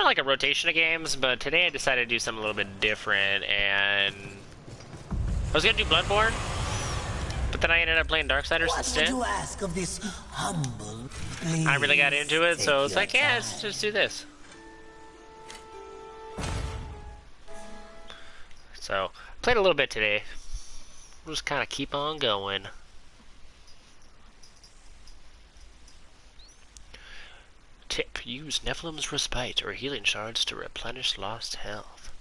like a rotation of games, but today I decided to do something a little bit different, and I was gonna do Bloodborne, but then I ended up playing Darksiders instead. What would you ask of this humble? I really got into it, so it's like, yeah, let's just do this. So, played a little bit today. We'll just kind of keep on going. Tip: use Nephilim's Respite or healing shards to replenish lost health.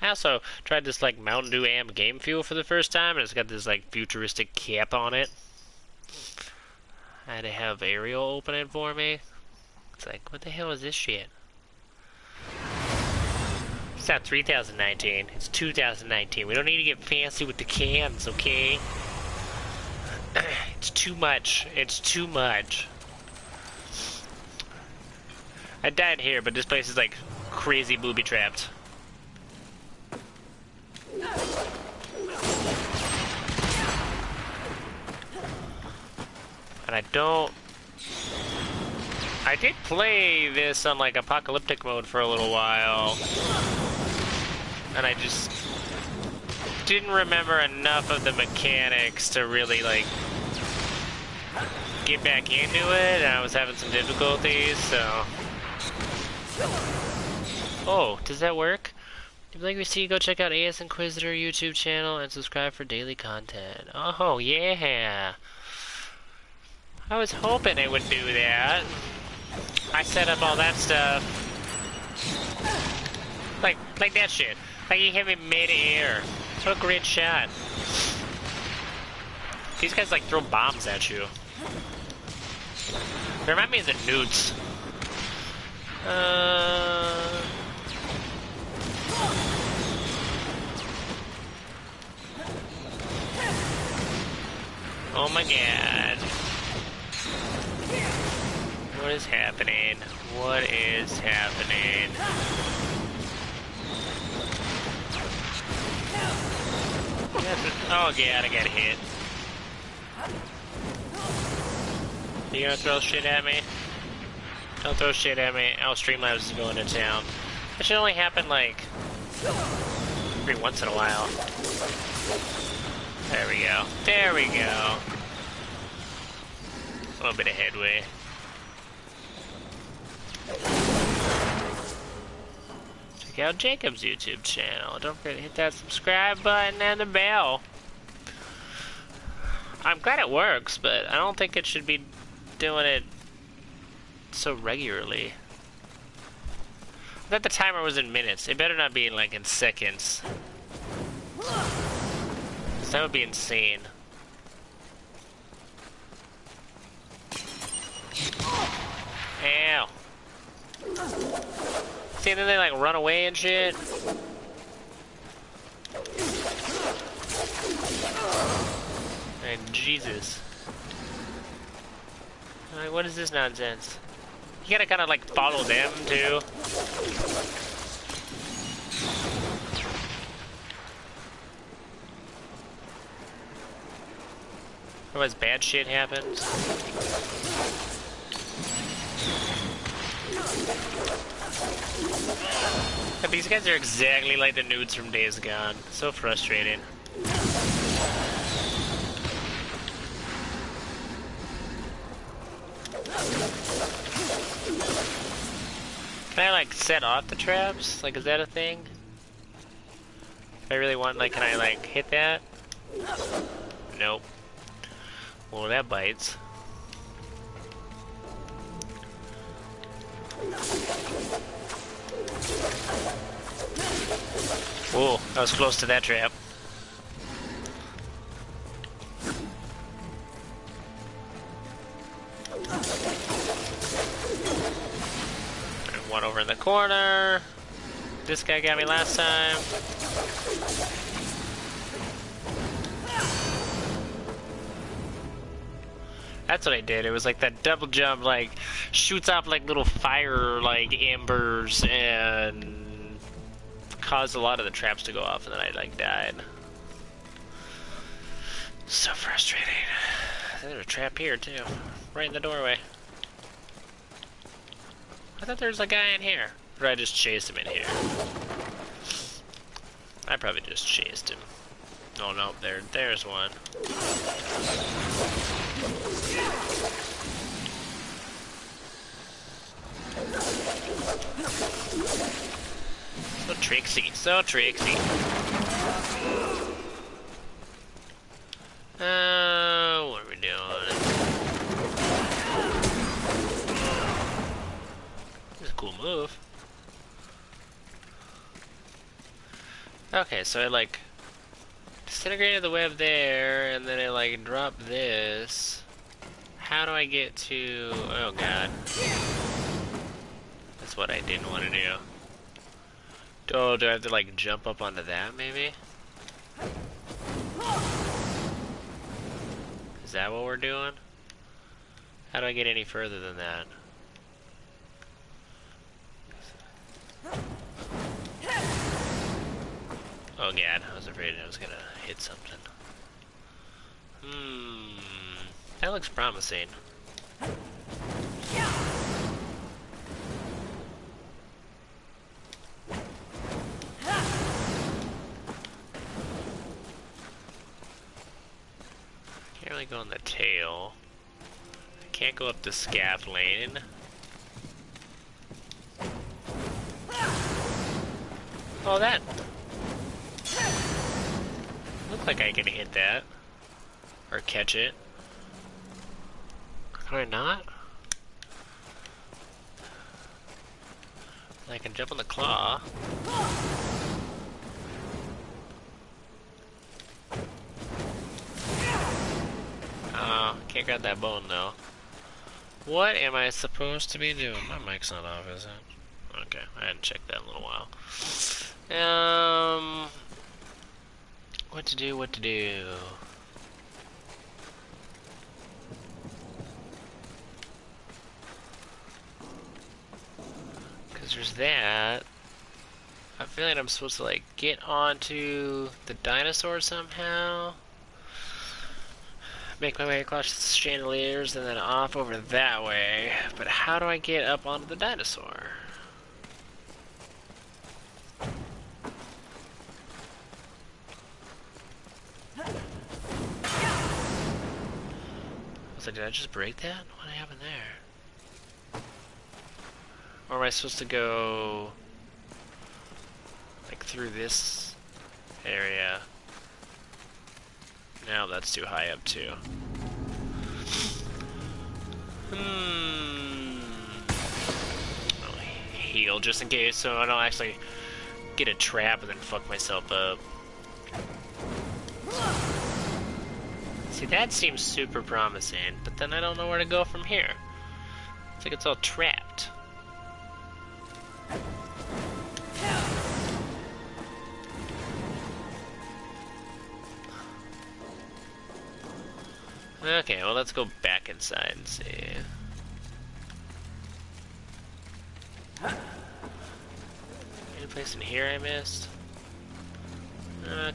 I also tried this like Mountain Dew AM game fuel for the first time, and it's got this like futuristic cap on it. I had to have Ariel open it for me. It's like, what the hell is this shit? It's not 3019, it's 2019. We don't need to get fancy with the cans, okay? It's too much. It's too much. I died here, but this place is like crazy booby-trapped. And I don't... I did play this on like apocalyptic mode for a little while. And I just didn't remember enough of the mechanics to really like get back into it, and I was having some difficulties, so... Oh, does that work? If you'd like to see, go check out ASInquisitor YouTube channel and subscribe for daily content. Oh, yeah! I was hoping it would do that. I set up all that stuff. Like that shit. Like you hit me mid-air. What a great shot. These guys like throw bombs at you. They remind me of the newts. Oh my god. What is happening? What is happening? Oh god, I got hit. You gonna throw shit at me? Don't throw shit at me. Oh, Streamlabs is going to town. That should only happen like every once in a while. There we go. There we go. A little bit of headway. Check out Jacob's YouTube channel. Don't forget to hit that subscribe button and the bell. I'm glad it works, but I don't think it should be doing it so regularly. I thought the timer was in minutes. It better not be like in seconds. That would be insane. Ow. See, then they like run away and shit. And Jesus. Like, what is this nonsense? You gotta kind of like follow them too. Otherwise bad shit happens. But these guys are exactly like the nudes from Days Gone. So frustrating. Can I like set off the traps? Like, is that a thing? If I really want, like, can I like hit that? Nope. Well, that bites. Whoa, that was close to that trap. And one over in the corner. This guy got me last time. That's what I did. It was like that double jump, like, shoots off like little fire, like, embers, and caused a lot of the traps to go off, and then I, like, died. So frustrating. There's a trap here, too. Right in the doorway. I thought there was a guy in here. Or did I just chase him in here? I probably just chased him. Oh no, there's one. So tricksy, so tricksy. What are we doing? This is a cool move. Okay, so I like disintegrated the web there, and then I like dropped this. How do I get to... oh god. That's what I didn't want to do. Oh, do I have to like jump up onto that maybe? Is that what we're doing? How do I get any further than that? Oh god, I was afraid I was gonna hit something. That looks promising. Can't really go on the tail. I can't go up the scaffolding. Oh, that! Looks like I can hit that. Or catch it. Can I not? I can jump on the claw. Oh, can't grab that bone though. What am I supposed to be doing? My mic's not off, is it? Okay, I hadn't checked that in a little while. What to do, what to do? Because there's that. I feel like I'm supposed to like get onto the dinosaur somehow. Make my way across the chandeliers and then off over that way. But how do I get up onto the dinosaur? I was like, did I just break that? What happened there? Or am I supposed to go like through this area? No, that's too high up too. I'll heal just in case so I don't actually get a trap and then fuck myself up. See, that seems super promising, but then I don't know where to go from here. It's like it's all trapped. Okay, well let's go back inside and see. Any place in here I missed?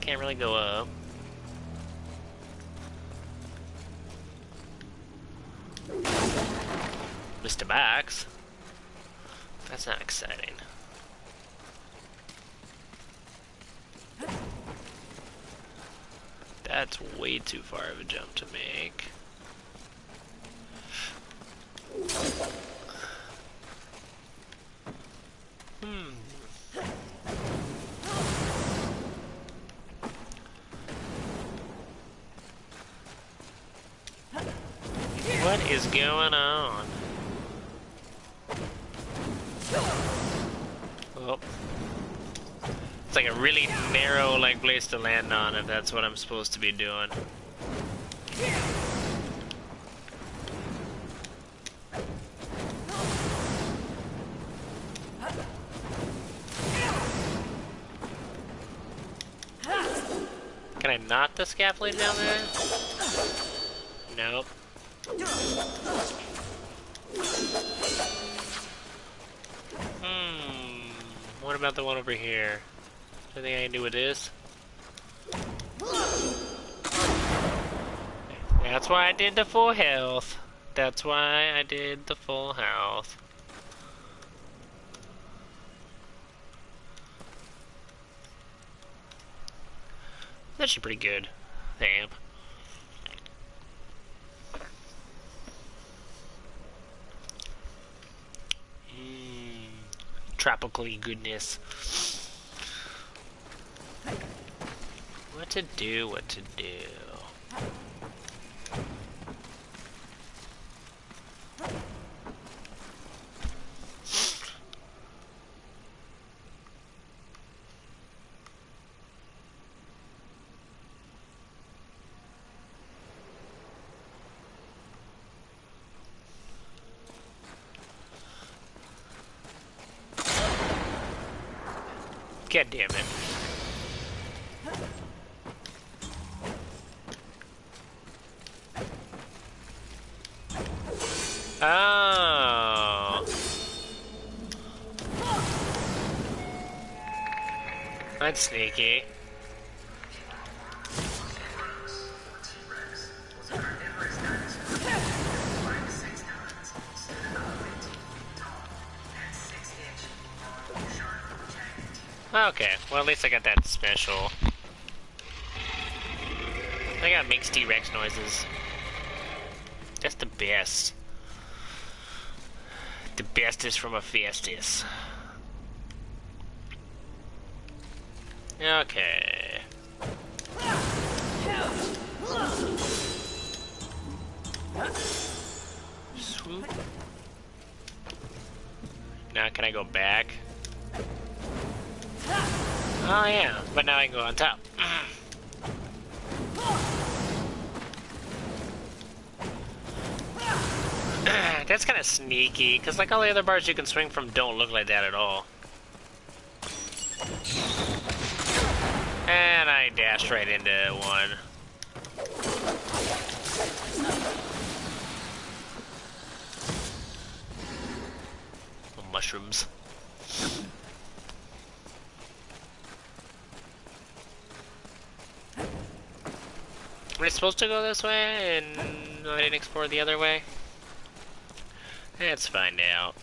Can't really go up. Missed a box. That's not exciting. That's way too far of a jump to make. What is going on? Oh. It's like a really narrow like place to land on if that's what I'm supposed to be doing. Can I knock the scaffolding down there? Nope. What about the one over here? Anything I can do with this? That's why I did the full health. That's why I did the full health. actually pretty good, the amp. Tropically goodness. What to do, what to do. God damn it. Oh. That's sneaky. Okay, well at least I got that special. I got mixed T-Rex noises. That's the best. The bestest from a fastest. Okay. Swoop. Now can I go back? Oh yeah, but now I can go on top. That's kind of sneaky, because like all the other bars you can swing from don't look like that at all. And I dashed right into one. Mushrooms. Am I supposed to go this way and I didn't explore the other way? Let's find out.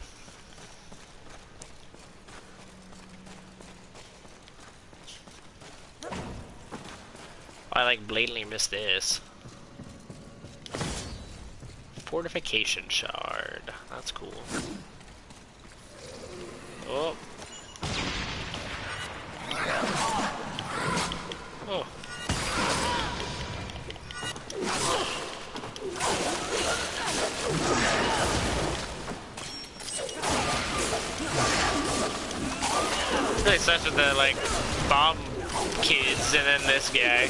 I like blatantly missed this. Fortification shard. That's cool. Oh. Oh. Really sucks with the like bomb kids and then this guy.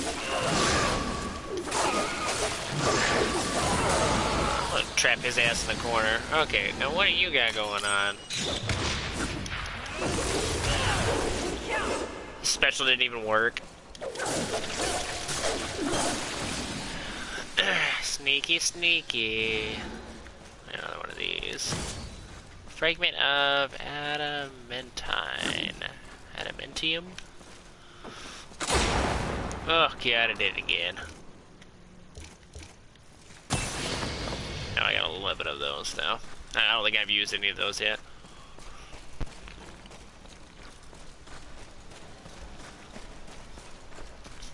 I'll trap his ass in the corner. Okay, now what do you got going on? Special didn't even work. Sneaky, sneaky. Another one of these. Fragment of adamantine. Adamantium? Oh god, I did it again. Now I got a little bit of those now. I don't think I've used any of those yet.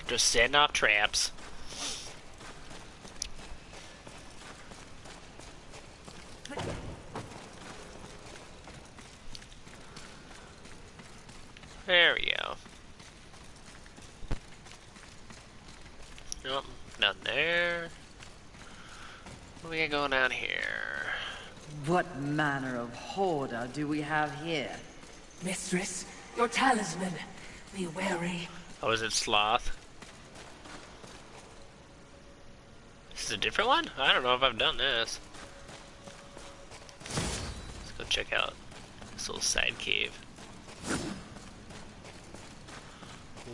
Just setting off traps. There we go. Nope, nothing there. What we got going on here? What manner of hoarder do we have here? Mistress, your talisman. Be wary. Oh, is it Sloth? This is a different one? I don't know if I've done this. Let's go check out this little side cave.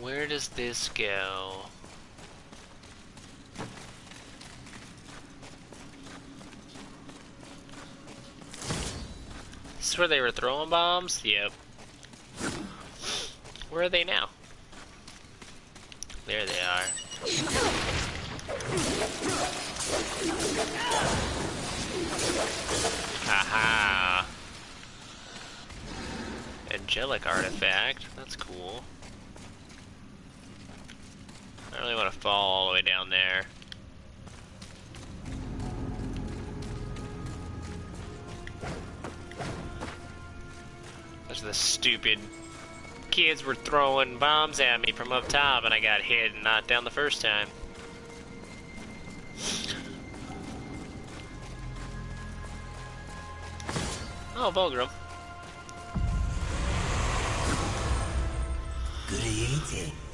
Where does this go? This is where they were throwing bombs? Yep. Where are they now? There they are. Haha. Angelic artifact. That's cool. I really want to fall all the way down there. There's the stupid kids were throwing bombs at me from up top, and I got hit and knocked down the first time. Oh, Vulgrim.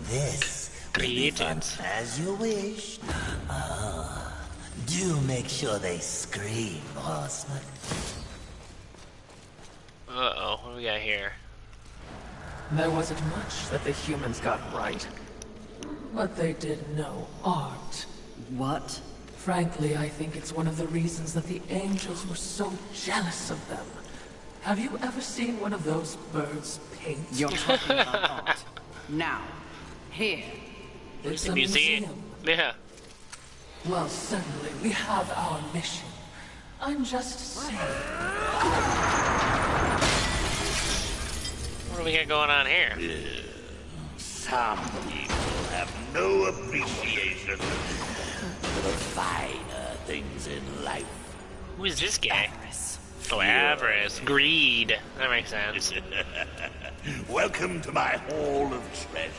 This will be fun as you wish. Do make sure they scream, horseman. Uh-oh, what do we got here? There wasn't much that the humans got right. But they did know art. What? Frankly, I think it's one of the reasons that the angels were so jealous of them. Have you ever seen one of those birds paint? You're talking about art. Now, here. It's The a museum. Yeah. Well, certainly, we have our mission. I'm just saying. What do we got going on here? Some people have no appreciation for the finer things in life. Who is this guy? Avarice. Oh, avarice. Greed. That makes sense. Welcome to my hall of treasure.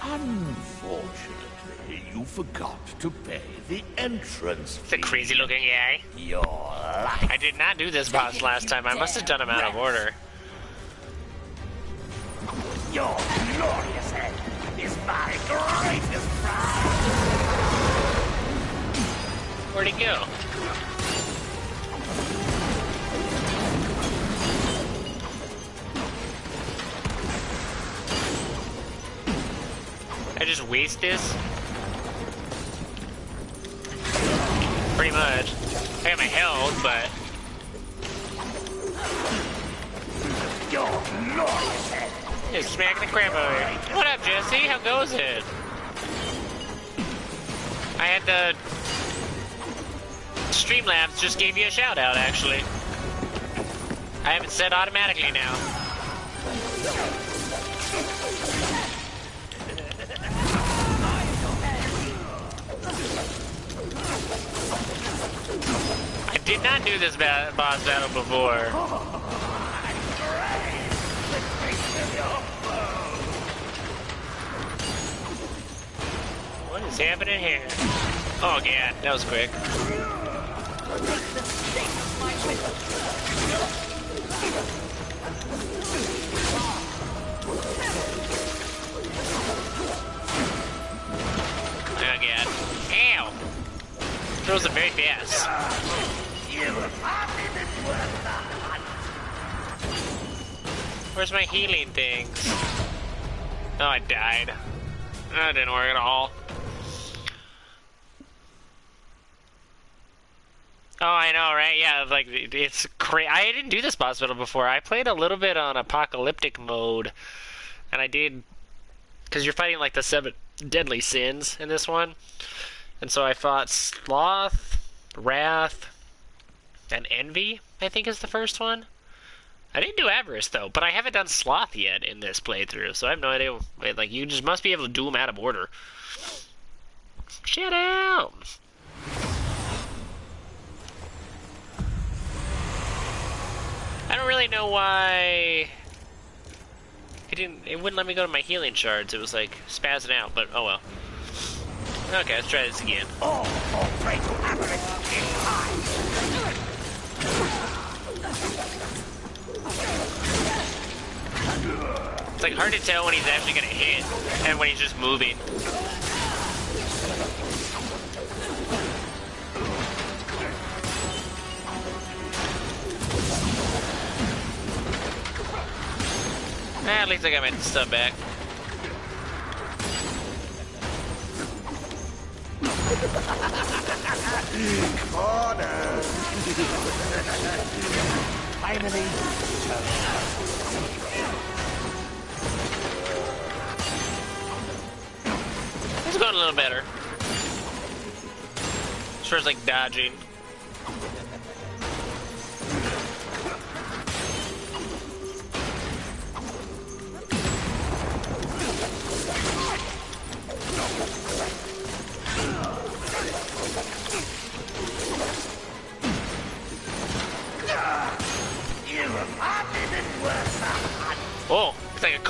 Unfortunately, you forgot to pay the entrance fee. The crazy looking guy. Your life. I did not do this boss last time. I must have done him out of order. Your glorious head is my greatest pride. Where'd he go? I just waste this? Pretty much. I got my health, but... Your glorious head. Just smacking the crap out of here. What up, Jesse? How goes it? I had the... Streamlabs just gave you a shout out, actually. I have it set automatically now. I did not do this boss battle before. What is happening here? Oh god, that was quick. Oh god. Ow! Throws it very fast. Where's my healing things? Oh, I died. That didn't work at all. Oh, I know, right? Yeah, like, it's crazy. I didn't do this boss battle before. I played a little bit on apocalyptic mode. And I did... Because you're fighting, like, the 7 deadly sins in this one. And so I fought Sloth, Wrath, and Envy, I think is the first one. I didn't do Avarice, though, but I haven't done Sloth yet in this playthrough, so I have no idea. Like, you just must be able to do them out of order. Shut out! I don't really know why... It wouldn't let me go to my healing shards. It was, like, spazzing out, but oh well. Okay, let's try this again. It's like hard to tell when he's actually gonna hit and when he's just moving. At least I got my stuff back. Corner. Finally. It's going a little better. As far as like dodging.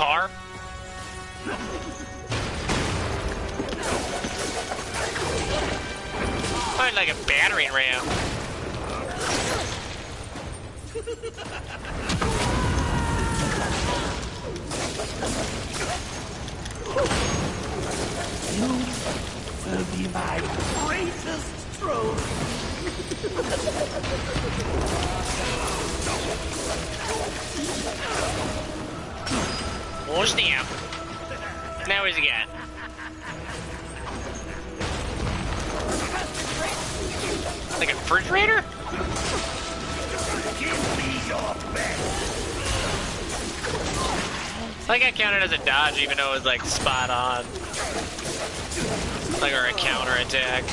car? Find like a battering ram. You will be my greatest trophy. Oh snap. Now where's he at? Like a refrigerator? Give me your best. Like I counted as a dodge even though it was like spot on. Like or a counter attack.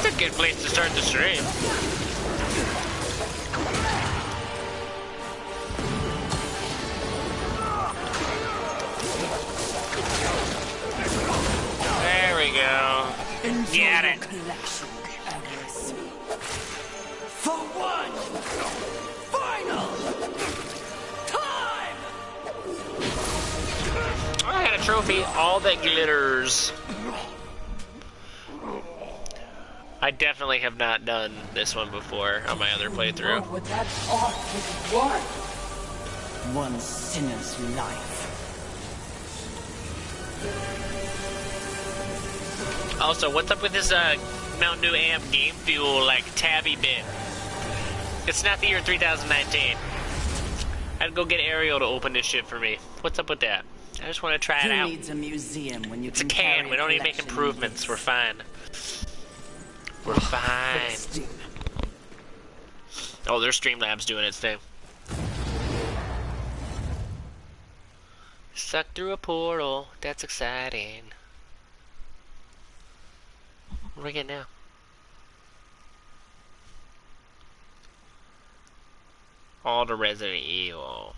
It's a good place to start the stream. There we go. Get it. For one final time. I got a trophy. All that glitters. I definitely have not done this one before on my other playthrough. What that art was worth. One sinner's life. Also, what's up with this Mountain Dew AM game fuel like tabby bit? It's not the year 3019. I'd go get Ariel to open this shit for me. What's up with that? I just want to try it out. Who needs a museum when you It's a can can. carry We don't need to make collection improvements. in We're this? fine. We're fine. Oh, there's Streamlabs doing its thing. Sucked through a portal. That's exciting. What do we get now? All the Resident Evil.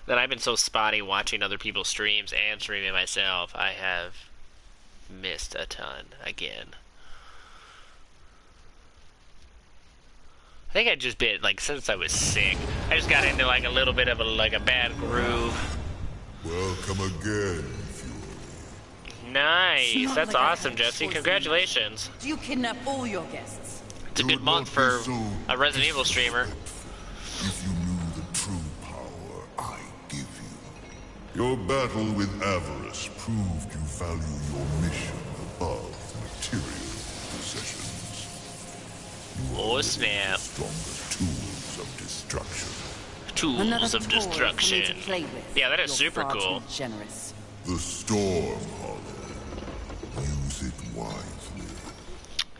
That I've been so spotty watching other people's streams and streaming myself, I have missed a ton again. I think I just been, like, since I was sick, I just got into, like, a little bit of a, like, a bad groove. Welcome again, Fury. Nice! It's not That's like I awesome, had Jesse. choice in Congratulations. Do you kidnap all your guests? It's a It good would month not for be so a Resident Evil streamer. If you knew the true power I give you. Your battle with avarice proved you value your mission above material possessions. You Oh, are snap. stronger tools of destruction. Another Tools of toy for me to destruction. play with. Yeah, that is You're super far cool. too generous. The Storm Hollow. Use it wisely.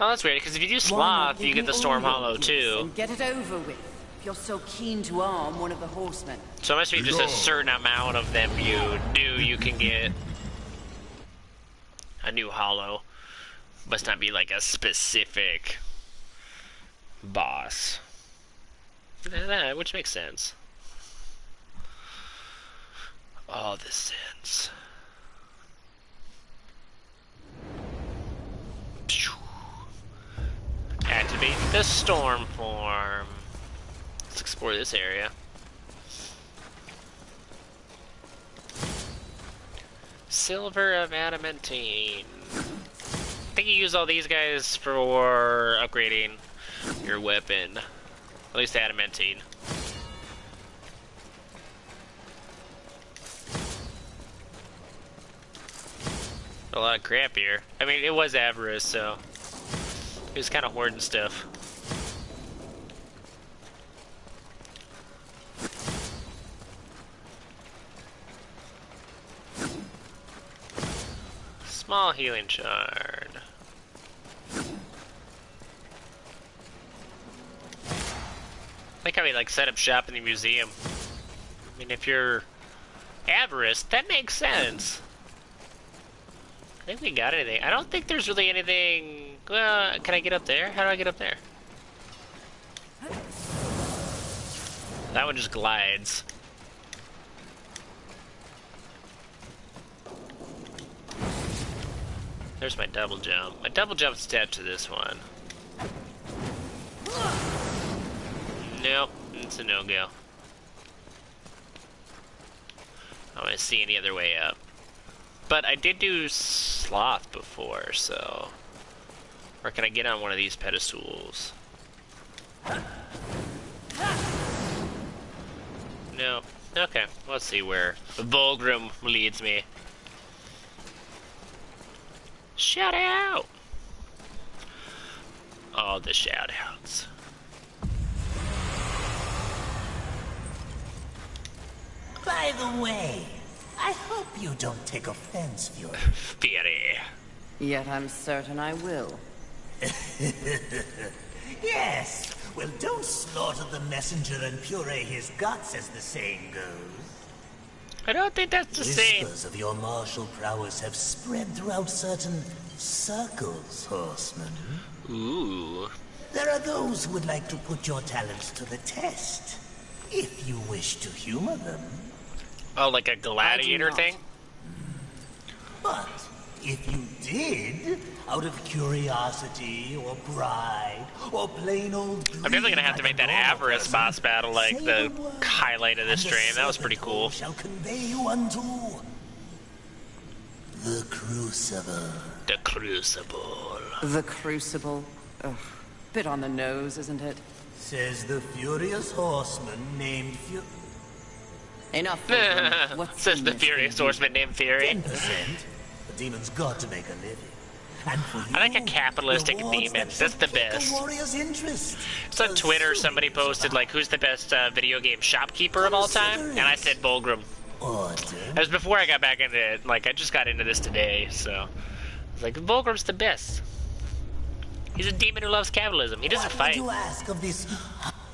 Oh, that's weird, because if you do Why not Sloth, give you get me the all Storm your Hollow gifts too. And get it over with. If you're so keen to arm one of the horsemen. So it must be just a certain amount of them you do you can get a new Hollow. Must not be like a specific boss. Which makes sense. All the sense. Activate the storm form. Let's explore this area. Silver of adamantine. I think you use all these guys for upgrading your weapon. At least adamantine. A lot of crap here. I mean, it was avarice, so he was kind of hoarding stuff. Small healing shard. I like how he like set up shop in the museum. I mean, if you're avarice, that makes sense. I think we got anything. I don't think there's really anything. Can I get up there? How do I get up there? That one just glides. There's my double jump. My double jump's attached to this one. Nope, it's a no-go. I don't see any other way up. But I did do sloth before, so... Or can I get on one of these pedestals? No. Okay, let's see where the Volgrim leads me. Shout out! All the shout outs. By the way, I hope you don't take offense, Fury. Fury. Yet I'm certain I will. Yes, well, don't slaughter the messenger and puree his guts, as the saying goes. I don't think that's the same. Whispers of your martial prowess have spread throughout certain circles, horseman. Ooh. There are those who would like to put your talents to the test, if you wish to humor them. Oh, like a gladiator thing? But if you did, out of curiosity or pride or plain old greed, I'm definitely gonna have to make that avarice boss battle like say the word, highlight of this and the stream. That was pretty serpent cool. shall convey you unto the Crucible. The Crucible. The Crucible. Ugh. Bit on the nose, isn't it? Says the furious horseman named Enough. Volgrim. What's Says in the this furious for you? horseman named Fury. 10%. The demon's got to make a living. And for you, I like a capitalistic rewards demon. that That's the pique a best. warrior's interest. It's on Twitter, somebody posted, like, who's the best video game shopkeeper of all time? And I said Volgrim. Order. That was before I got back into it. Like, I just got into this today, so... I was like, Volgrim's the best. He's a demon who loves capitalism. He doesn't What fight. would you ask of this?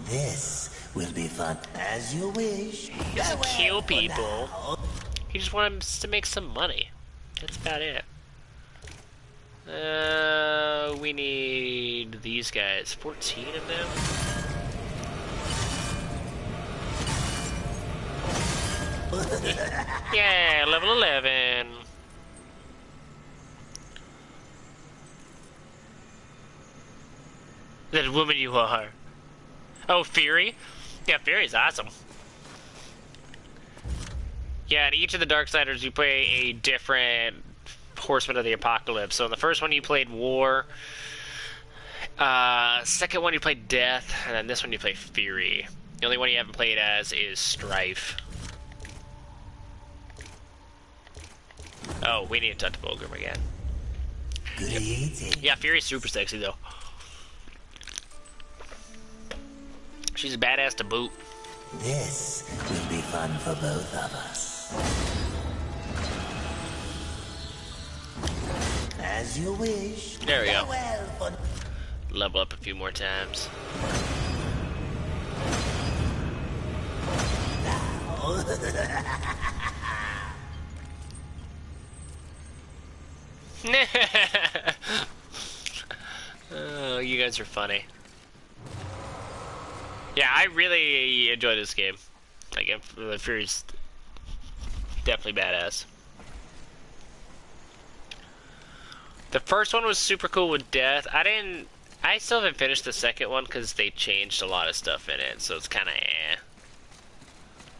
This will be fun as you wish. He doesn't kill people. He just wants to make some money. That's about it. We need these guys. 14 of them. Yeah, level 11. That woman you are. Oh, Fury? Yeah, Fury's awesome. Yeah, in each of the Darksiders, you play a different Horseman of the Apocalypse. So in the first one, you played War. Second one, you played Death. And then this one, you play Fury. The only one you haven't played as is Strife. Oh, we need to talk to Volgrim again. Greetings. Yeah, Fury's super sexy, though. She's a badass to boot. This will be fun for both of us. As you wish. There we go. Farewell for Level up a few more times. Oh, you guys are funny. Yeah, I really enjoy this game. Like, the Fury's definitely badass. The first one was super cool with Death. I still haven't finished the second one because they changed a lot of stuff in it, so it's kind of eh.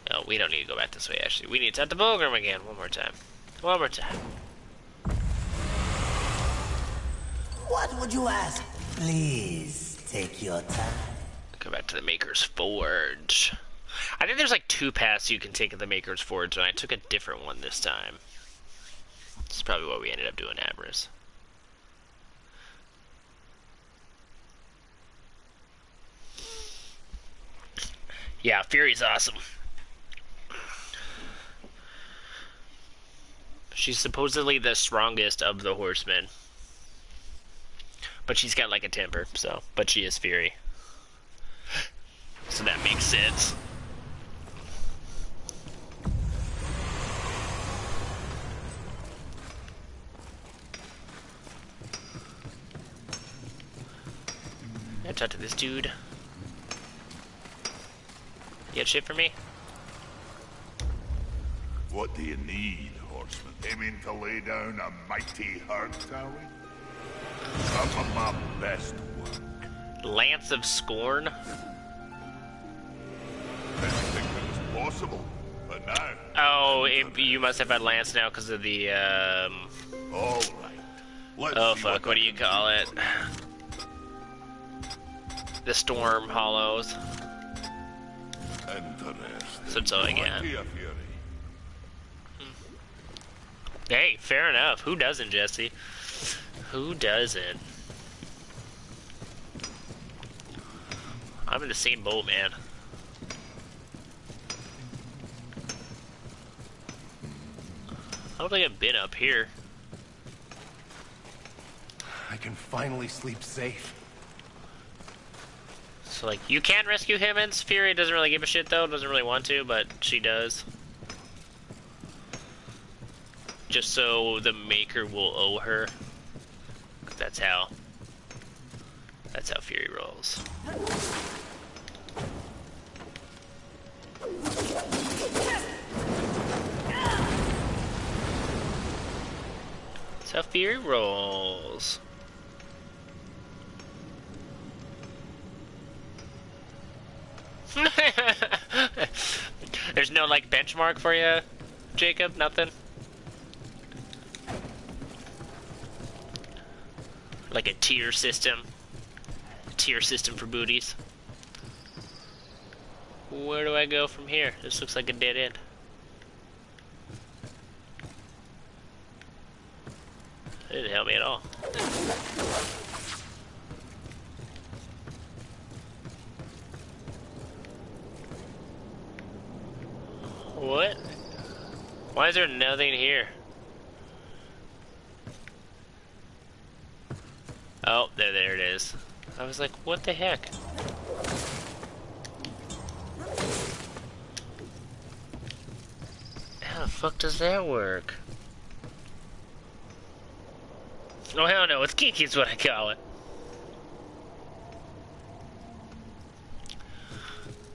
No, we don't need to go back this way, actually. We need to talk to Volgrim again one more time. One more time. what would you ask? Please take your time. Go back to the Maker's Forge. I think there's like 2 paths you can take at the Maker's Forge, and I took a different one this time. This is probably what we ended up doing, Avarice. Yeah, Fury's awesome. She's supposedly the strongest of the horsemen. But she's got like a temper, so. But she is Fury. So that makes sense. I talk to this dude. You got shit for me? What do you need, horseman? Aiming to lay down a mighty herd, shall we? Some of my best work. Lance of Scorn? possible. But now... Oh, you must have had Lance now because of the, All right. Let's oh see fuck, what do you call it? The Storm Hollows. Interesting. So that's all I got. Idea, Fury. Hey, fair enough. Who doesn't, Jesse? Who doesn't? I'm in the same boat, man. I don't think I've been up here. I can finally sleep safe. So, like, you can rescue humans. Fury doesn't really give a shit, though. Doesn't really want to, but she does. Just so the Maker will owe her. 'Cause that's how Fury rolls. That's how Fury rolls. There's no, like, benchmark for you, Jacob? Nothing? Like a tier system? A tier system for booties? Where do I go from here? This looks like a dead end. It didn't help me at all. What? Why is there nothing here? Oh, there it is. I was like, what the heck? How the fuck does that work? Oh hell no, it's geeky is what I call it.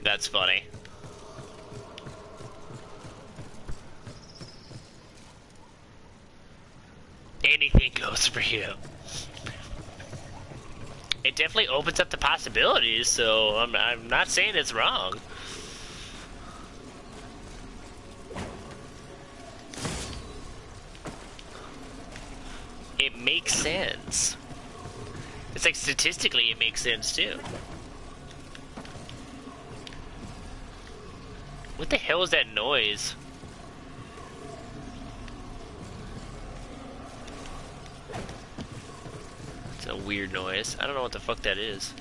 That's funny. Anything goes for you. It definitely opens up the possibilities, so I'm not saying it's wrong. It makes sense. It's like statistically it makes sense too. What the hell is that noise? It's a weird noise. I don't know what the fuck that is.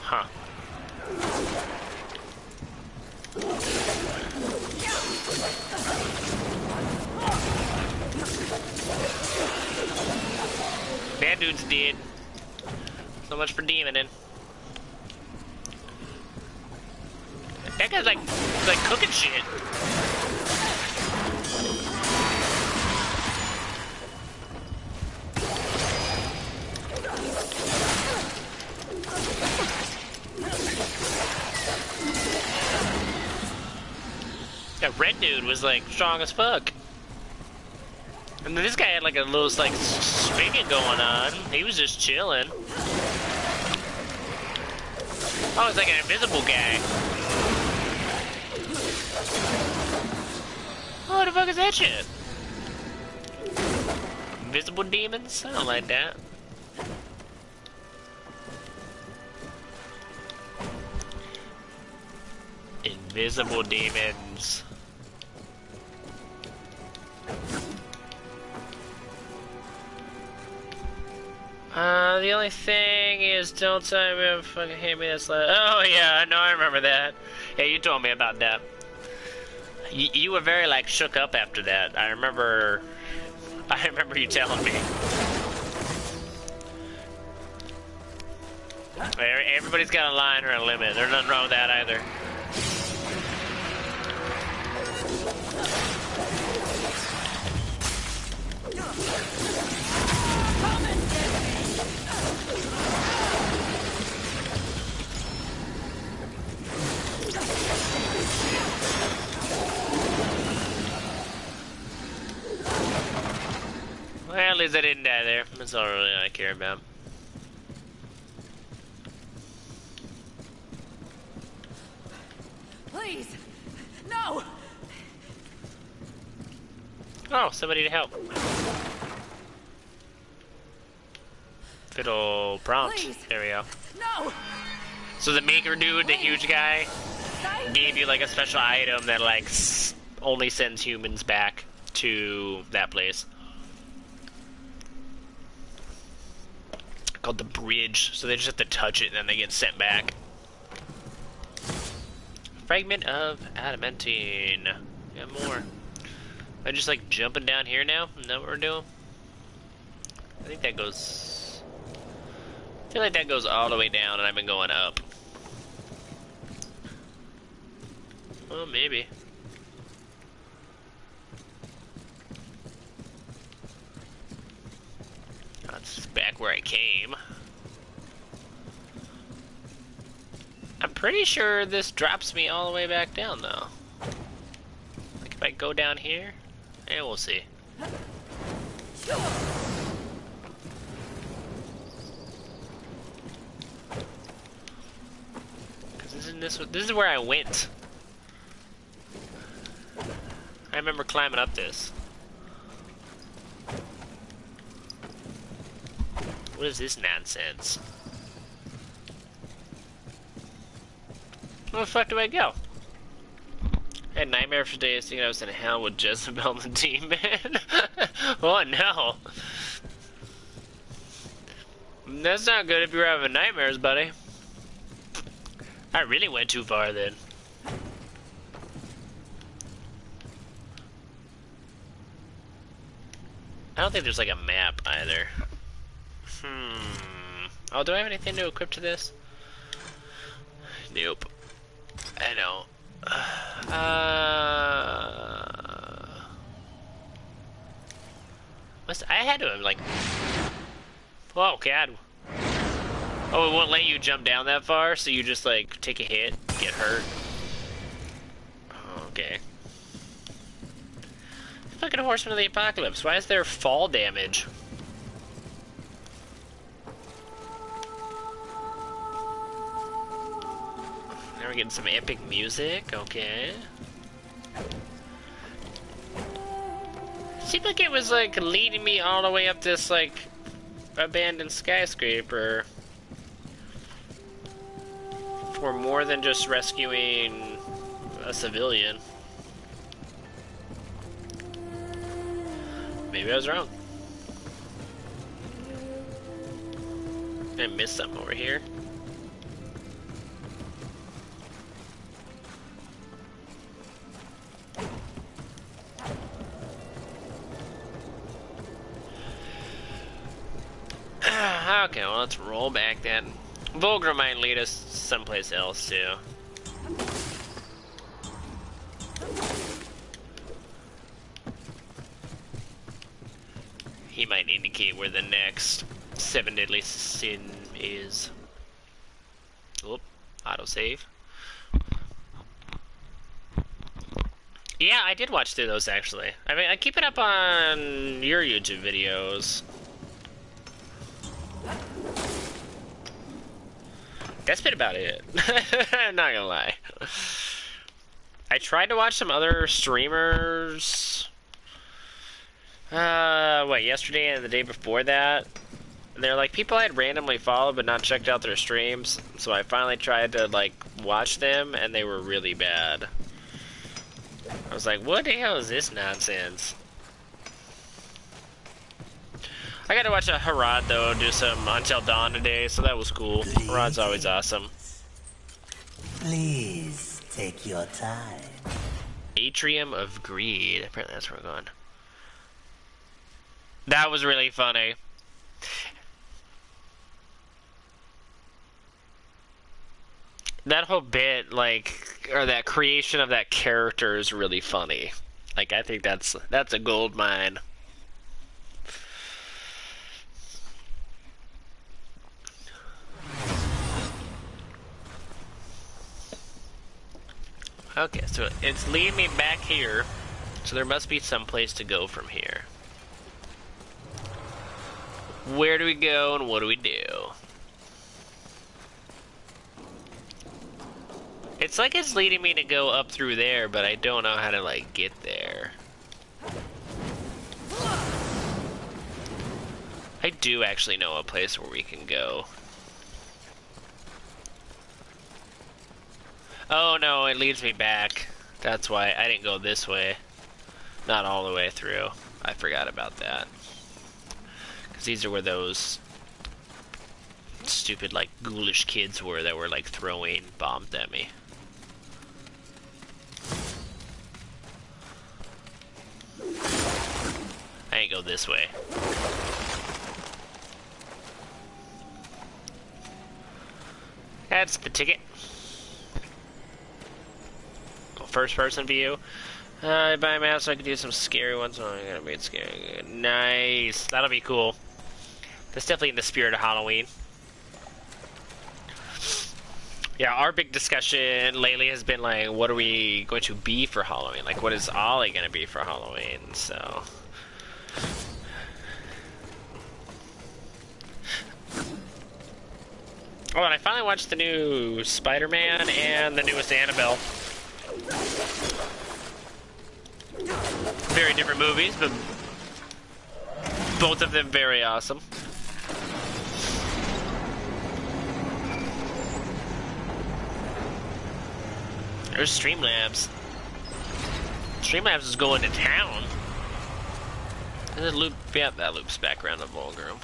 Huh. That dude's dead. So much for demoning. That guy's like cooking shit. That red dude was like strong as fuck. And then this guy had like a little like swinging going on. He was just chilling. Oh, it's like an invisible guy. Oh, what the fuck is that shit? Invisible demons? I don't like that. Invisible demons. The only thing is, don't tell me if fucking hand me this letter. Oh yeah, no, I remember that. Yeah, you told me about that. You were very like shook up after that. I remember you telling me. Everybody's got a line or a limit. There's nothing wrong with that either. Well, at least I didn't die there. That's all really I care about. Please! No! Oh, somebody to help. Fiddle prompt. Please. There we go. No! So the maker dude, the huge guy, gave you like a special item that like only sends humans back to that place. Called the bridge. So they just have to touch it and then they get sent back. Fragment of adamantine. Yeah, more. Am I just like jumping down here now? Is that what we're doing? I think that goes... I feel like that goes all the way down and I've been going up. Well, maybe. That's back where I came. I'm pretty sure this drops me all the way back down, though. Like, if I go down here, and we'll see. Because this is where I went. I remember climbing up this. What is this nonsense? Where the fuck do I go? I had nightmares for days thinking I was in hell with Jezebel the demon. Oh no. That's not good if you're having nightmares, buddy. I really went too far then. I don't think there's like a map either. Oh, do I have anything to equip to this? Nope. I know. I had to have like... Oh, God. Oh, it won't let you jump down that far, so you just like take a hit, get hurt. Okay. Fucking Horseman of the Apocalypse. Why is there fall damage? Now we're getting some epic music. Okay. Seemed like it was like leading me all the way up this like abandoned skyscraper for more than just rescuing a civilian. Maybe I was wrong. I missed something over here. Okay, well, let's roll back then. Vulgar might lead us someplace else, too. He might indicate where the next 7 deadly sin is. Oop, autosave. Yeah, I did watch through those, actually. I mean, I keep it up on your YouTube videos. That's been about it. I'm not gonna lie. I tried to watch some other streamers. Yesterday and the day before that. And they're like people I had randomly followed but not checked out their streams. So I finally tried to like watch them and they were really bad. I was like, what the hell is this nonsense? I got to watch a Harad though do some Until Dawn today, so that was cool. Harad's always awesome. Please take your time. Atrium of Greed. Apparently that's where we're going. That was really funny. That whole bit, like, or that creation of that character is really funny. Like, I think that's a gold mine. Okay, so it's leading me back here, so there must be some place to go from here. Where do we go and what do we do? It's like it's leading me to go up through there, but I don't know how to, like, get there. I do actually know a place where we can go. Oh no, it leads me back. That's why I didn't go this way. Not all the way through. I forgot about that. Because these are where those stupid, like, ghoulish kids were that were, like, throwing bombs at me. I ain't go this way. That's the ticket. First person view. I buy a mouse so I can do some scary ones. Oh, I'm gonna be scary. Nice. That'll be cool. That's definitely in the spirit of Halloween. Yeah, our big discussion lately has been like, what are we going to be for Halloween? Like, what is Ollie gonna be for Halloween? So. Oh, and I finally watched the new Spider-Man and the newest Annabelle. Very different movies, but both of them very awesome. There's Streamlabs. Streamlabs is going to town. There's a loop. Yeah, that loops back around the Volgrim.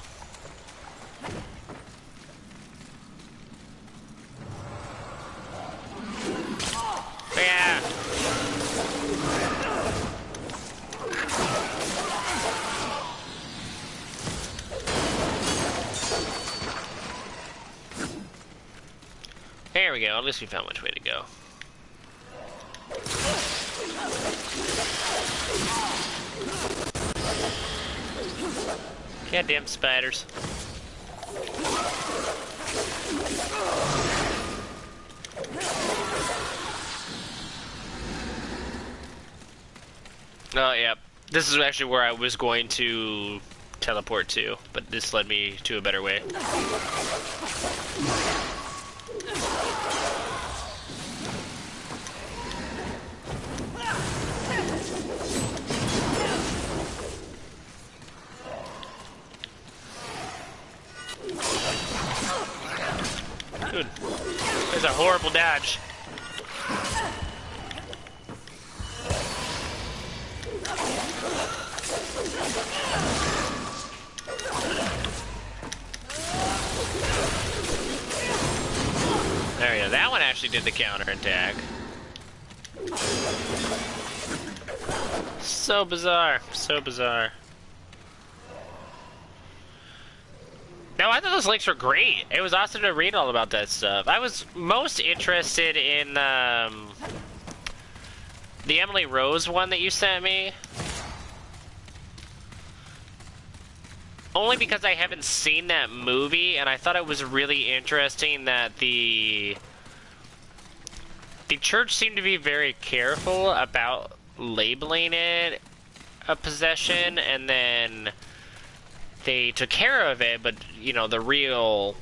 Yeah. There we go. At least we found which way to go. Goddamn spiders. Oh, yeah. This is actually where I was going to teleport to, but this led me to a better way. Dude, there's a horrible dodge. There you go. That one actually did the counter attack. So bizarre. So bizarre. No, I thought those links were great. It was awesome to read all about that stuff. I was most interested in the Emily Rose one that you sent me. Only because I haven't seen that movie, and I thought it was really interesting that the church seemed to be very careful about labeling it a possession, and then they took care of it, but, you know, the real,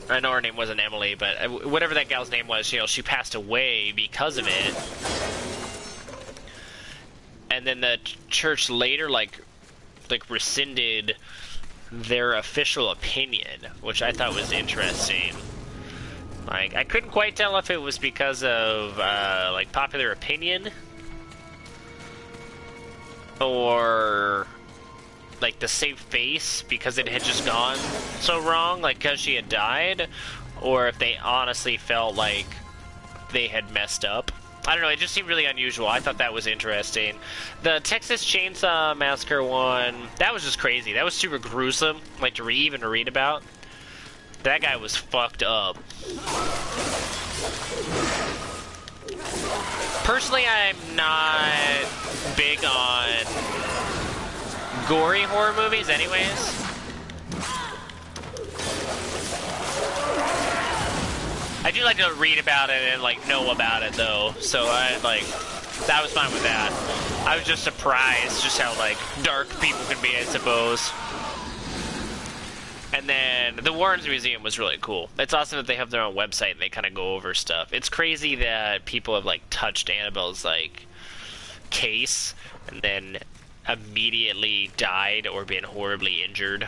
I know her name wasn't Emily, but whatever that gal's name was, you know, she passed away because of it. And then the church later, like rescinded their official opinion, which I thought was interesting. Like, I couldn't quite tell if it was because of, like, popular opinion, or like the save face because it had just gone so wrong, like because she had died, or if they honestly felt like they had messed up. I don't know, it just seemed really unusual. I thought that was interesting. The Texas Chainsaw Massacre one, that was just crazy. That was super gruesome, like to even read about. That guy was fucked up. Personally, I'm not big on gory horror movies anyways. I do like to read about it and like know about it though, so I was fine with that. I was just surprised just how like dark people can be, I suppose. And then the Warrens Museum was really cool. It's awesome that they have their own website and they kind of go over stuff. It's crazy that people have like touched Annabelle's like case and then immediately died or been horribly injured.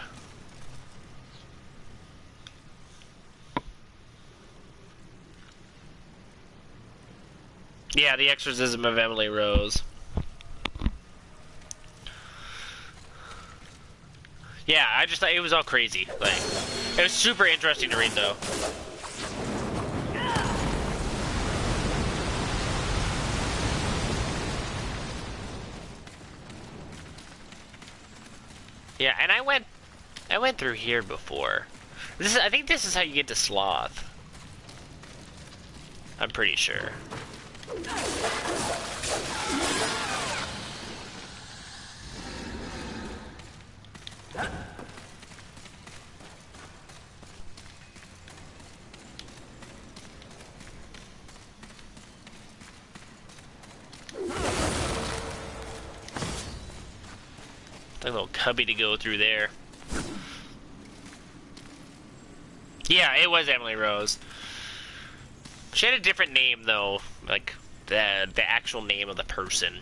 Yeah, The Exorcism of Emily Rose. Yeah, I just thought it was all crazy. Like, it was super interesting to read, though. Yeah, and I went through here before. I think this is how you get to Sloth. I'm pretty sure. A little cubby to go through there. Yeah, it was Emily Rose. She had a different name though, like the actual name of the person.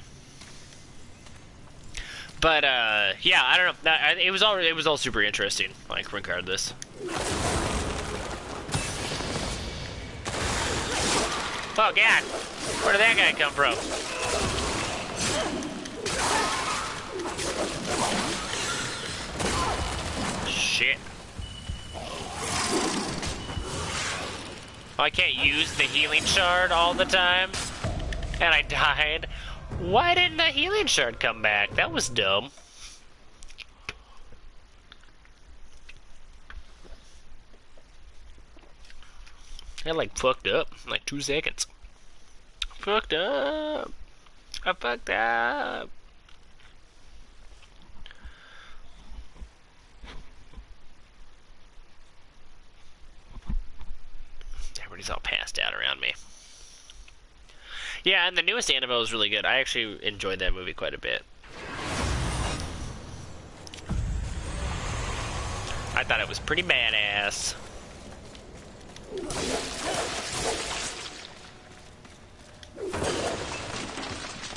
But yeah, I don't know. It was all super interesting. Like regardless. Oh God, where did that guy come from? Shit. I can't use the healing shard all the time. And I died. Why didn't the healing shard come back? That was dumb. I like fucked up in like 2 seconds. Fucked up. I fucked up. Everybody's all passed out around me. Yeah, and the newest Annabelle is really good. I actually enjoyed that movie quite a bit. I thought it was pretty badass.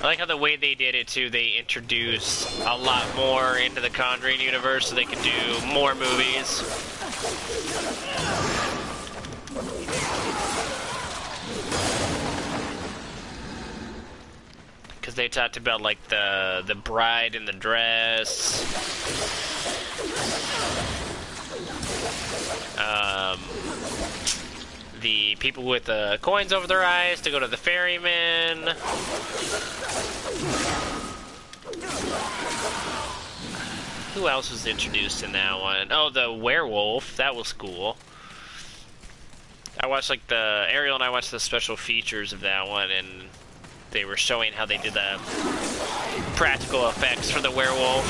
I like how the way they did it too, they introduced a lot more into the Conjuring universe so they could do more movies. Because they talked about like the bride in the dress. The people with the coins over their eyes to go to the ferryman. Who else was introduced in that one? Oh, the werewolf. That was cool. I watched like Ariel and I watched the special features of that one, and they were showing how they did the practical effects for the werewolf,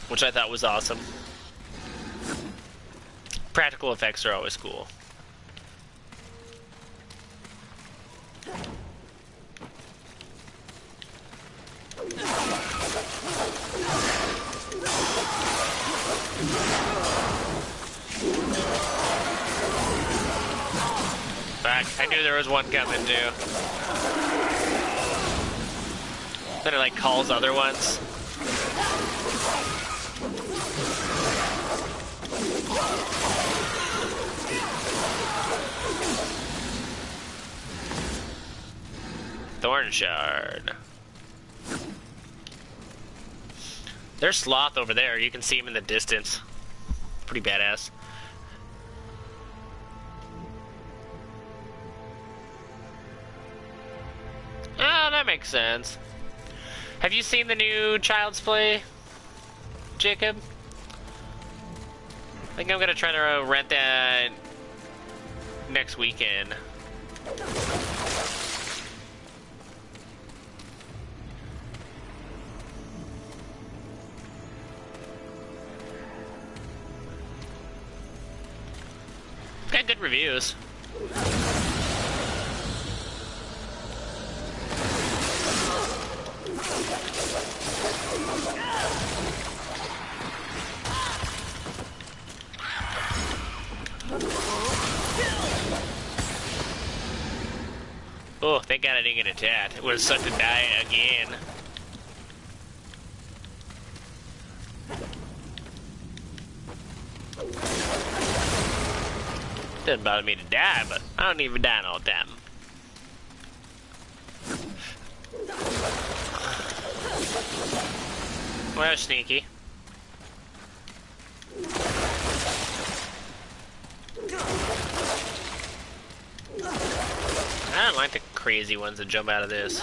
which I thought was awesome. Practical effects are always cool. Fuck, I knew there was one coming too. Then it like calls other ones. Thorn shard. There's Sloth over there. You can see him in the distance. Pretty badass. Oh, that makes sense. Have you seen the new Child's Play, Jacob? I think I'm gonna try to rent that next weekend. Got good reviews. Thank God I didn't get attacked. It would have sucked to die again. Doesn't bother me to die, but I don't even die all the time. Well, sneaky. I don't like the crazy ones that jump out of this.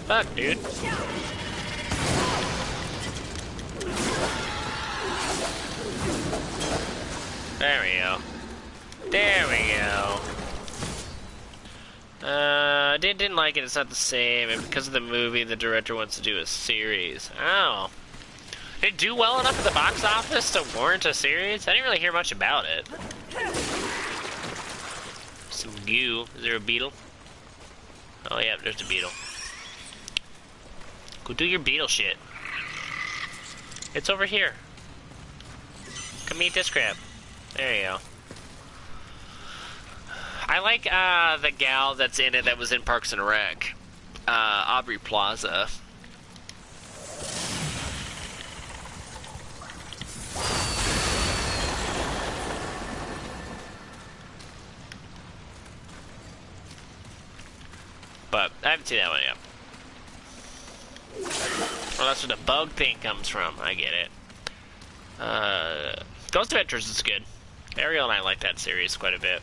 Fuck, dude. There we go. There we go. Didn't like it, it's not the same, and because of the movie, the director wants to do a series. Oh. Did it do well enough at the box office to warrant a series? I didn't really hear much about it. Some goo. Is there a beetle? Oh yeah, there's a beetle. Go do your beetle shit. It's over here. Come eat this crap. There you go. I like the gal that's in it that was in Parks and Rec. Aubrey Plaza. But I haven't seen that one yet. Well, that's where the bug thing comes from. I get it. Ghost Adventures is good. Ariel and I like that series quite a bit.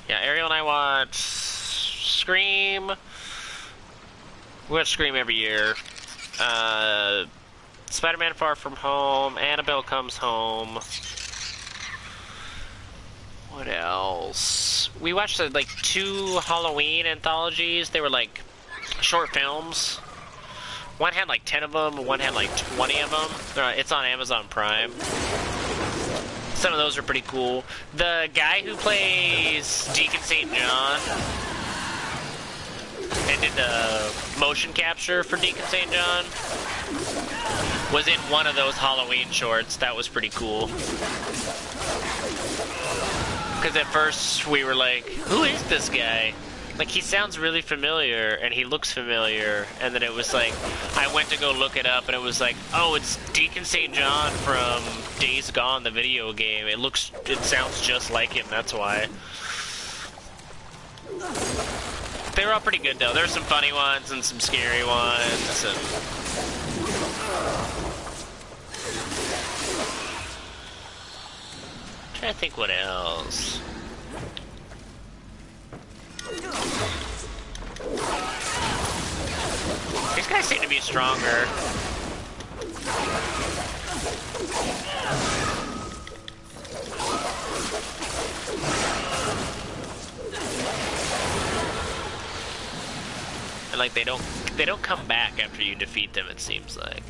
Yeah, Ariel and I watch Scream. We watch Scream every year. Spider-Man Far From Home. Annabelle Comes Home. What else? We watched like 2 Halloween anthologies. They were like short films. One had like 10 of them, one had like 20 of them. It's on Amazon Prime. Some of those are pretty cool. The guy who plays Deacon St. John and did the motion capture for Deacon St. John was in one of those Halloween shorts. That was pretty cool. Because at first we were like, who is this guy? Like, he sounds really familiar, and he looks familiar, and then it was like, I went to go look it up, and it was like, oh, it's Deacon St. John from Days Gone, the video game. It sounds just like him, that's why. They were all pretty good, though. There were some funny ones, and some scary ones, and... I'm trying to think what else. These guys seem to be stronger. And like they don't come back after you defeat them, it seems like.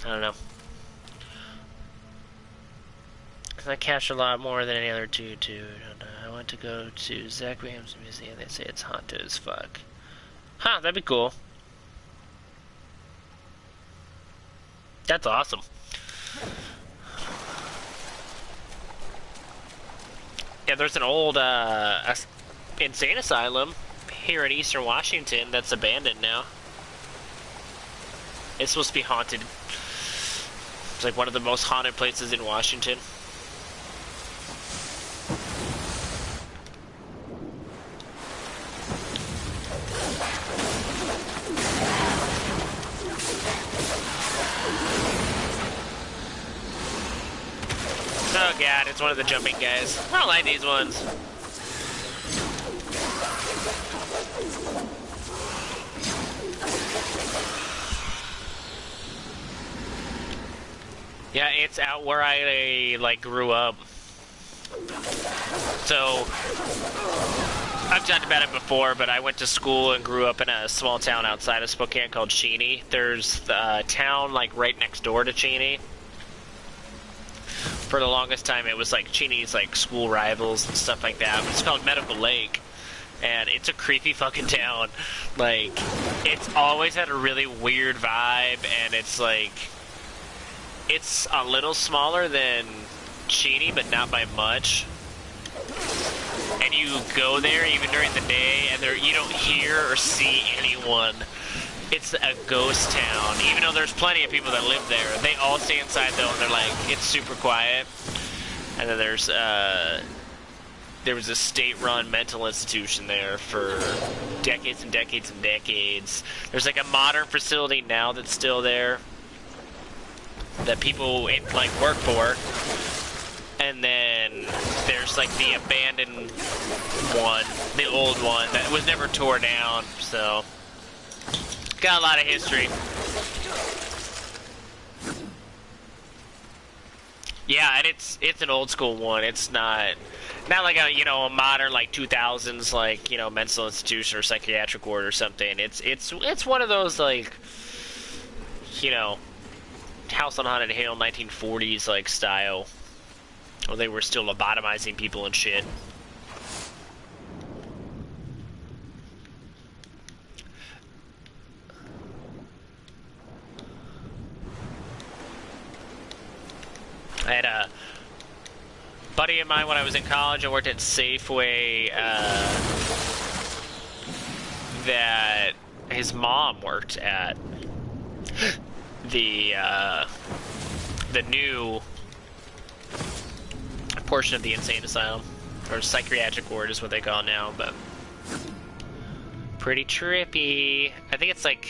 I don't know. I catch a lot more than any other dude, I went to go to Zach Williams Museum. They say it's haunted as fuck. Huh, that'd be cool. That's awesome. Yeah, there's an old insane asylum here in Eastern Washington that's abandoned now. It's supposed to be haunted. It's like one of the most haunted places in Washington. Oh god, it's one of the jumping guys. I don't like these ones. Yeah, it's out where I like grew up. So I've talked about it before, but I went to school and grew up in a small town outside of Spokane called Cheney. There's a town like right next door to Cheney For the longest time, it was like Chini's like school rivals and stuff like that. But it's called Medical Lake, and it's a creepy fucking town. Like, it's always had a really weird vibe, and it's like, it's a little smaller than Chini, but not by much. And you go there even during the day, and you don't hear or see anyone. It's a ghost town. Even though there's plenty of people that live there, they all stay inside though, and they're like, it's super quiet. And then there was a state-run mental institution there for decades and decades and decades. There's like a modern facility now that's still there that people like work for. And then there's like the abandoned one, the old one that was never tore down. So got a lot of history. Yeah, and it's an old school one. It's not like a, you know, a modern like 2000s like, you know, mental institution or psychiatric ward or something. It's one of those like, you know, House on Haunted Hill 1940s like style, where they were still lobotomizing people and shit. I had a buddy of mine when I was in college. I worked at Safeway, that his mom worked at the new portion of the insane asylum, or psychiatric ward is what they call it now, but pretty trippy. I think it's like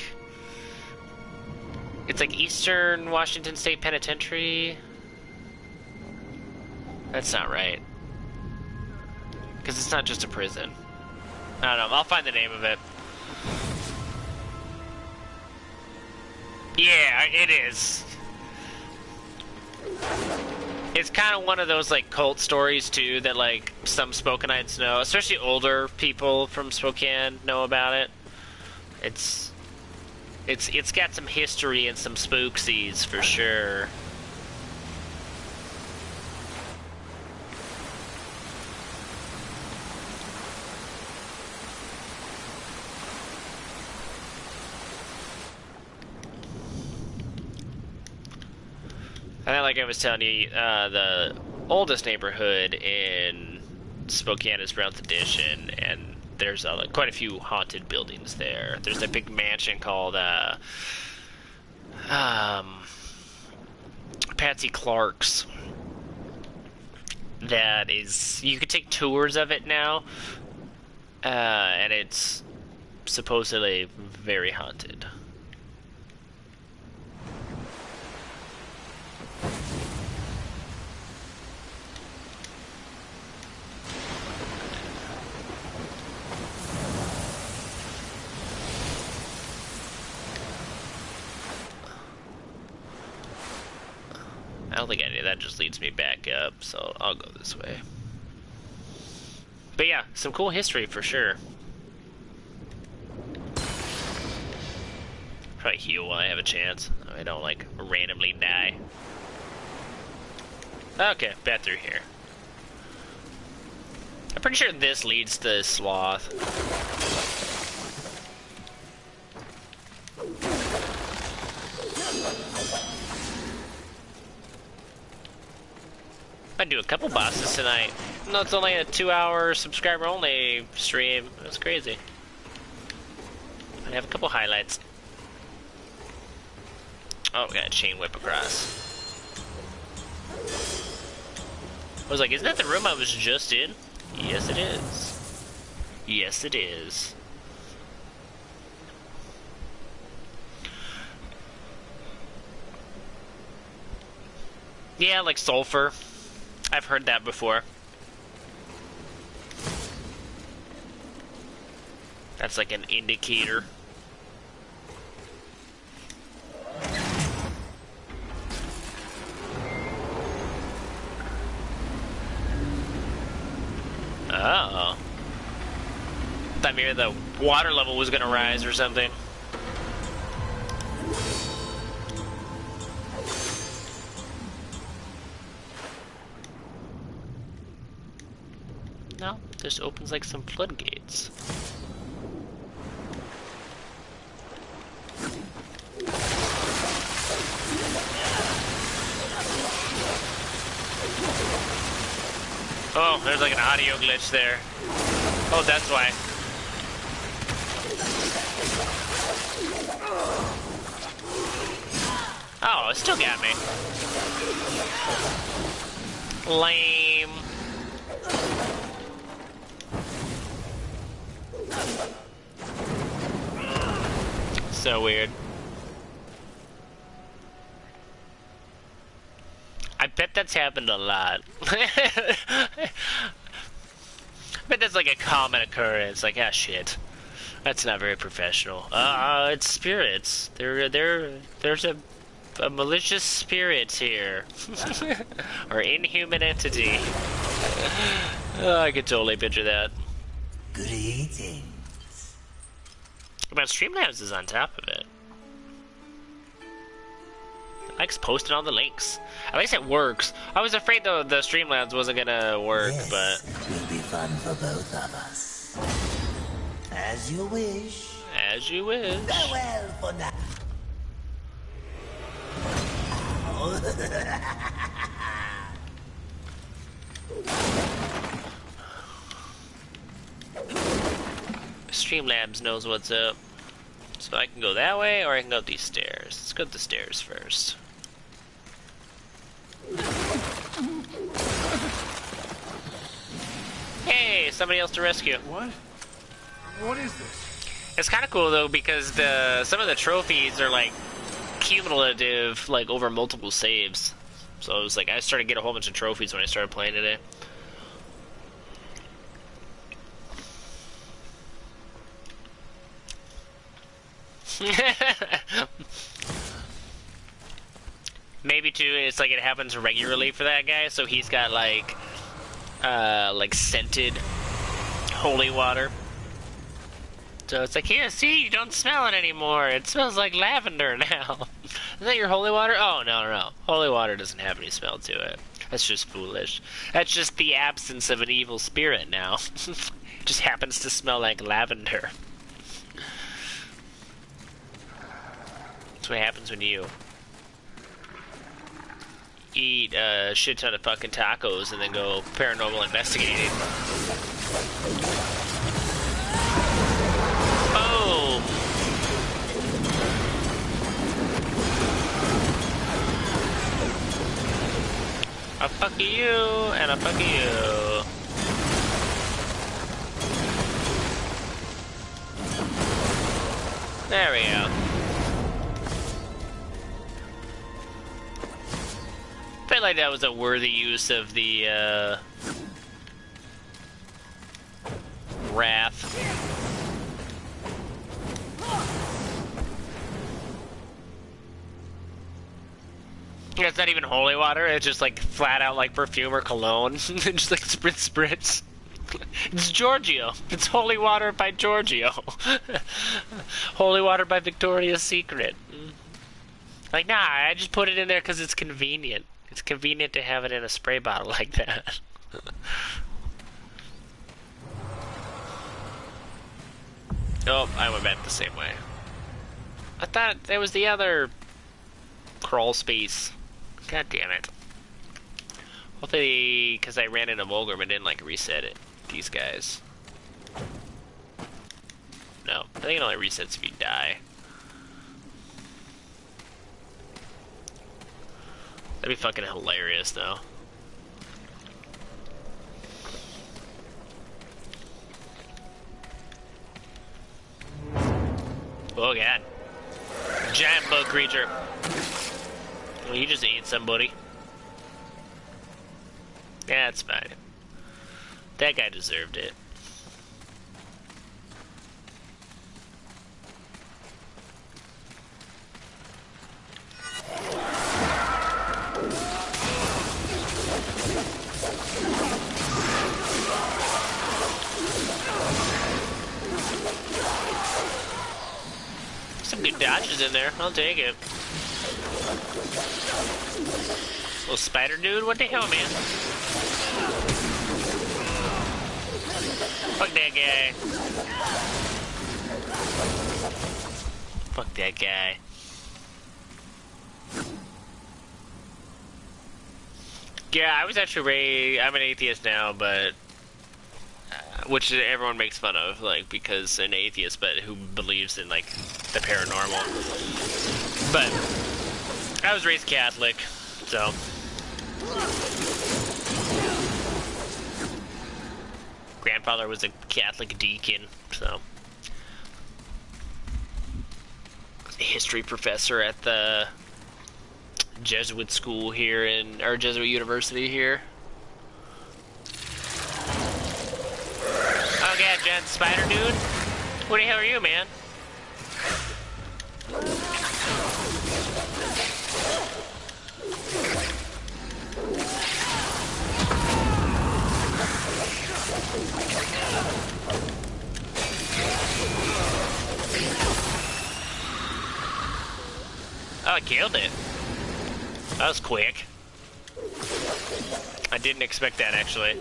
Eastern Washington State Penitentiary. That's not right, because it's not just a prison. I don't know, I'll find the name of it. Yeah, it is. It's kind of one of those like cult stories too that like some Spokanites know, especially older people from Spokane know about it. It's got some history and some spooksies for sure. And then, like I was telling you, the oldest neighborhood in Spokane is Brown's Addition, and there's quite a few haunted buildings there. There's a big mansion called Patsy Clark's. That is, you could take tours of it now, and it's supposedly very haunted. I don't think any of that just leads me back up, so I'll go this way. But yeah, some cool history for sure. Probably heal while I have a chance. I don't like randomly die. Okay, back through here. I'm pretty sure this leads to Sloth. I'd do a couple bosses tonight. No, it's only a 2-hour subscriber-only stream. That's crazy. I have a couple highlights. Oh, we got a chain whip across. I was like, isn't that the room I was just in? Yes, it is. Yes, it is. Yeah, like sulfur. I've heard that before. That's like an indicator. Oh. Thought maybe the water level was gonna rise or something. No, just opens like some floodgates. Oh, there's like an audio glitch there. Oh, that's why. Oh, it still got me. Lame. So weird. I bet that's happened a lot. I bet that's like a common occurrence. Like, ah, shit. That's not very professional. It's spirits. There's a malicious spirit here. Or inhuman entity. Oh, I could totally picture that. Greetings. But Streamlabs is on top of it. It likes posting all the links. At least it works. I was afraid though the Streamlabs wasn't gonna work, Yes, but it will be fun for both of us. As you wish. as you wish. Farewell for now. Streamlabs knows what's up. So I can go that way, or I can go up these stairs. Let's go up the stairs first. Hey, somebody else to rescue. What? What is this? It's kind of cool though because some of the trophies are like cumulative, like over multiple saves. So it was like I started to get a whole bunch of trophies when I started playing today. Maybe too, it's like it happens regularly for that guy, so he's got like scented holy water. So it's like, yeah, see, you don't smell it anymore. It smells like lavender now. Is that your holy water? Oh, no. Holy water doesn't have any smell to it. That's just foolish. That's just the absence of an evil spirit now. It just happens to smell like lavender. That's what happens when you eat a shit ton of fucking tacos and then go paranormal investigating. Boom! A fuck you and a fuck you. There we go. I felt like that was a worthy use of the wrath. Yeah, it's not even holy water, it's just like flat out like perfume or cologne. Just like spritz. It's Giorgio. It's holy water by Giorgio. Holy water by Victoria's Secret. Like, nah, I just put it in there because it's convenient. It's convenient to have it in a spray bottle like that. Oh, I went back the same way. I thought there was the other crawl space. God damn it. Hopefully, because I ran into Mulgrim and didn't like reset it. These guys. No, I think it only resets if you die. That'd be fucking hilarious, though. Oh god. Giant bug creature. Well, you just ate somebody. Yeah, it's fine. That guy deserved it. Some good dodges in there. I'll take it. Little spider dude? What the hell, man? Fuck that guy. Fuck that guy. Yeah, I was actually raised... I'm an atheist now, but... which everyone makes fun of, like, because an atheist, but who believes in, like, the paranormal. But I was raised Catholic, so... Grandfather was a Catholic deacon, so... a history professor at the Jesuit school here in... or Jesuit University here. Oh god, John Spider Dude? What the hell are you, man? Oh, I killed it. That was quick. I didn't expect that, actually.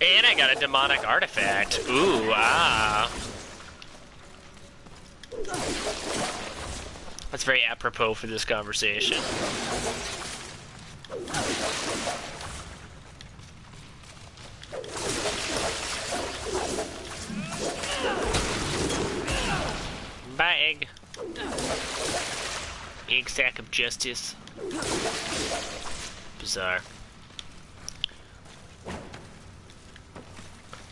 And I got a demonic artifact. Ooh, ah. That's very apropos for this conversation. Bye, egg. Egg sack of justice. Bizarre.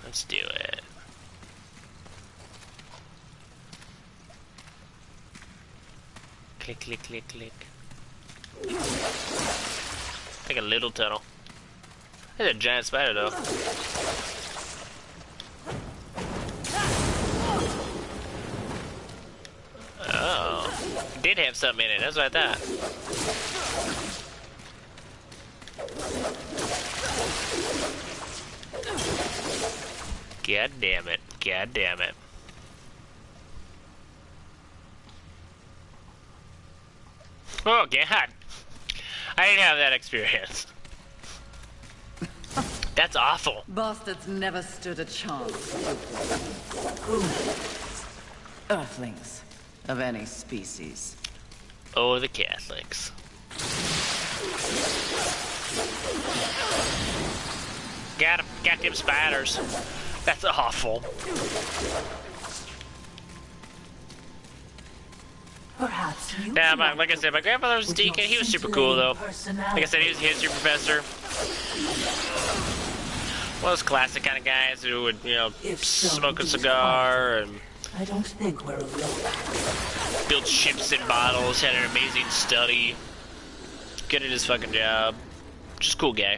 Let's do it. Click, click, click, click. Like a little tunnel. There's a giant spider, though. Oh. It did have something in it. That's what I thought. God damn it. God damn it. Oh, God. I didn't have that experience. That's awful. Bastards never stood a chance. Earthlings of any species. Oh, the Catholics. Got 'em. Got them spiders. That's awful. Perhaps you Yeah, like I said, my grandfather was a deacon. He was super cool, though. Like I said, he was a history professor. One of those classic kind of guys who would, you know, smoke a cigar and I don't think we're alone. build ships in bottles, had an amazing study, good at his fucking job. Just a cool guy.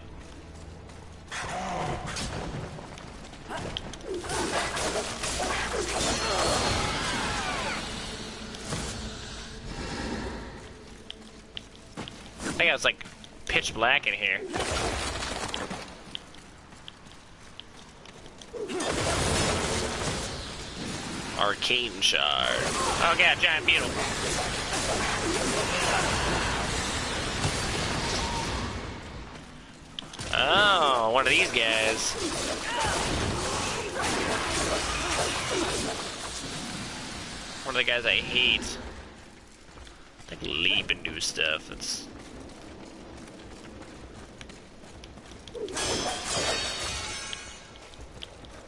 I think I was like pitch black in here. Arcane shard. Oh god, giant beetle. Oh, one of these guys. One of the guys I hate. Like leap and do stuff. It's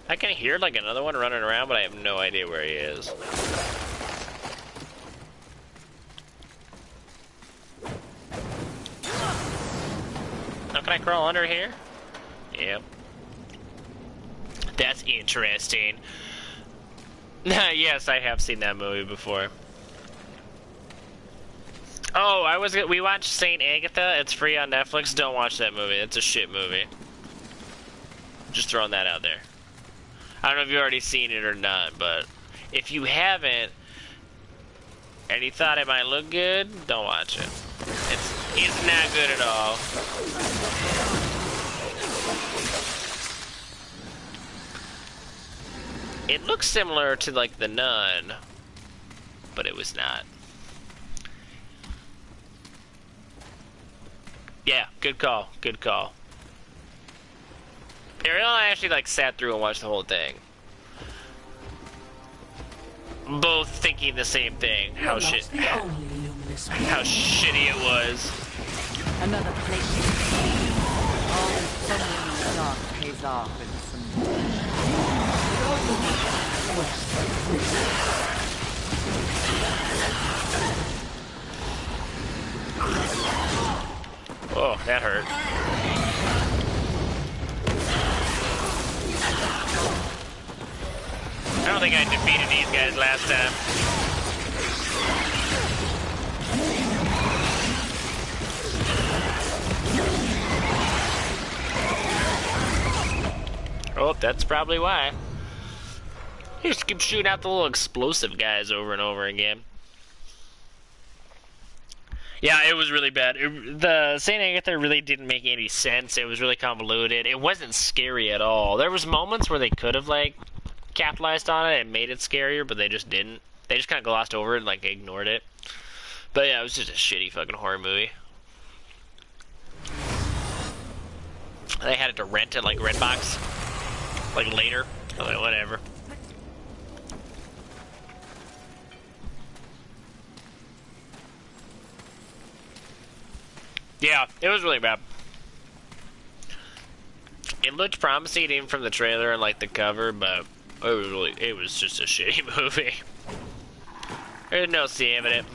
I can hear like another one running around, but I have no idea where he is. Now can I crawl under here? Yep. That's interesting. Yes, I have seen that movie before. Oh, we watched Saint Agatha. It's free on Netflix. Don't watch that movie. It's a shit movie. Just throwing that out there. I don't know if you've already seen it or not, but if you haven't, and you thought it might look good, don't watch it. It's not good at all. It looks similar to like The Nun, but it was not. Yeah, good call, good call. Ariel and I actually like sat through and watched the whole thing. Both thinking the same thing. How shitty it was. Another plate. All the stumbling in the dark pays off in some... Oh, that hurt. I don't think I defeated these guys last time. Oh, that's probably why. You just keep shooting out the little explosive guys over and over again. Yeah, it was really bad. The St. Agatha really didn't make any sense. It was really convoluted. It wasn't scary at all. There was moments where they could have, like, capitalized on it and made it scarier, but they just didn't. They just kind of glossed over it and, like, ignored it. But yeah, it was just a shitty fucking horror movie. They had it to rent at, like, Redbox. Like, later. I was like, whatever. Yeah, it was really bad. It looked promising even from the trailer and like the cover, but it was just a shitty movie. There's no saving it.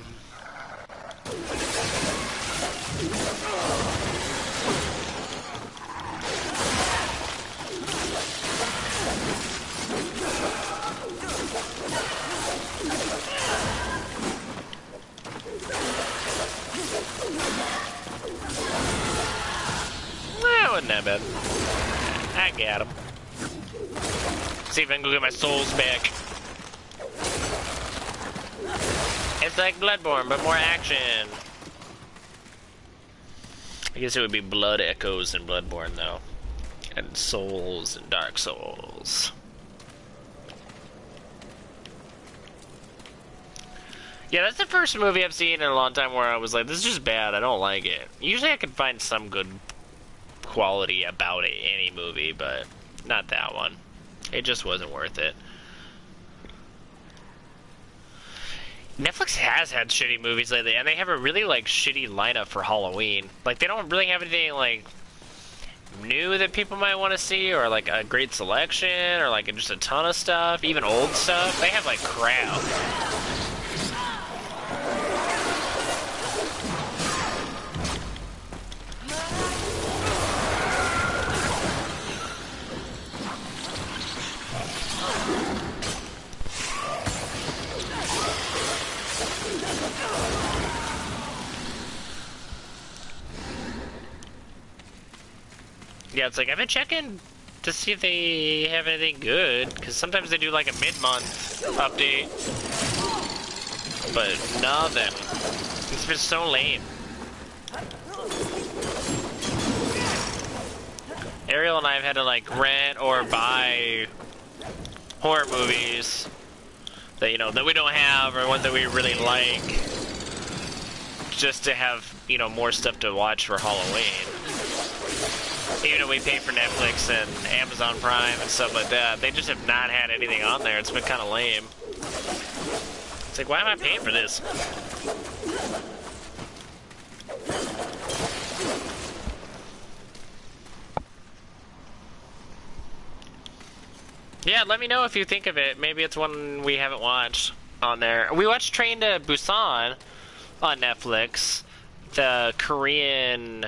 Well, wasn't that bad. I got him. See if I can go get my souls back. It's like Bloodborne, but more action. I guess it would be Blood Echoes in Bloodborne, though. And Souls and Dark Souls. Yeah, that's the first movie I've seen in a long time where I was like, this is just bad, I don't like it. Usually I can find some good quality about it, any movie, but not that one. It just wasn't worth it. Netflix has had shitty movies lately, and they have a really, like, shitty lineup for Halloween. Like, they don't really have anything, like, new that people might want to see, or, like, a great selection, or, like, just a ton of stuff, even old stuff. They have, like, crap. Yeah, it's like, I've been checking to see if they have anything good, because sometimes they do like a mid-month update, but nothing. It's been so lame. Ariel and I have had to like rent or buy horror movies that, you know, that we don't have, or ones that we really like, just to have, you know, more stuff to watch for Halloween. Even though we pay for Netflix and Amazon Prime and stuff like that, they just have not had anything on there. It's been kind of lame. It's like, why am I paying for this? Yeah, let me know if you think of it. Maybe it's one we haven't watched on there. We watched Train to Busan on Netflix. The Korean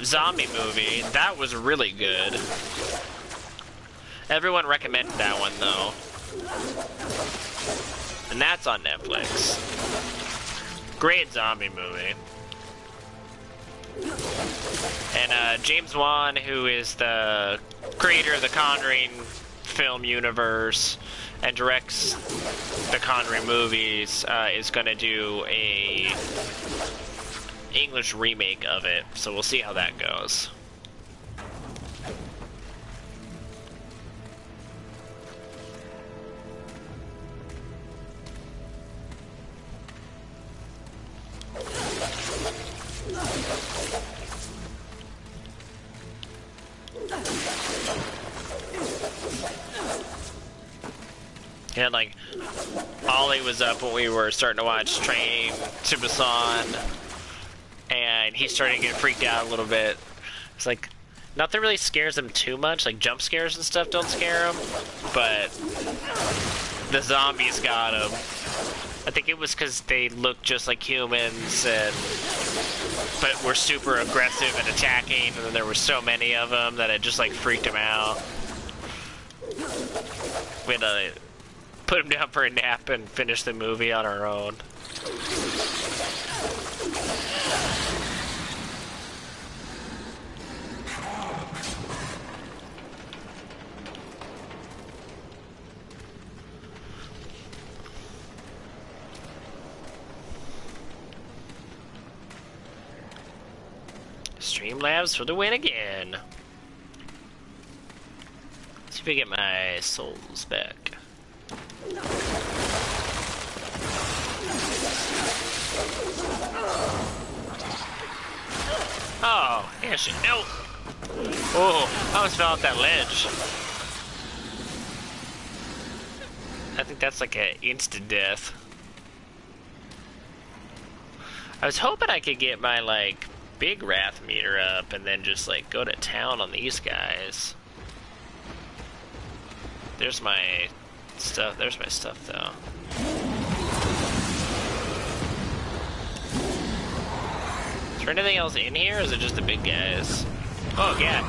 zombie movie. That was really good. Everyone recommended that one though. And that's on Netflix. Great zombie movie. And James Wan, who is the creator of the Conjuring film universe and directs the Conjuring movies, is gonna do a English remake of it, so we'll see how that goes. And like, Ollie was up when we were starting to watch Train to Busan, and he's starting to get freaked out a little bit. It's like, nothing really scares him too much, like jump scares and stuff don't scare him, but the zombies got him. I think it was because they look just like humans, but were super aggressive and attacking, and there were so many of them that it just like freaked him out. We had to put him down for a nap and finish the movie on our own. Streamlabs for the win again. Let's see if I get my souls back. Oh, yeah, shit. No! Oh, I almost fell off that ledge. I think that's like an instant death. I was hoping I could get my, like, big wrath meter up and then just, like, go to town on these guys. There's my stuff. There's my stuff, though. Is there anything else in here, or is it just the big guys? Oh, yeah.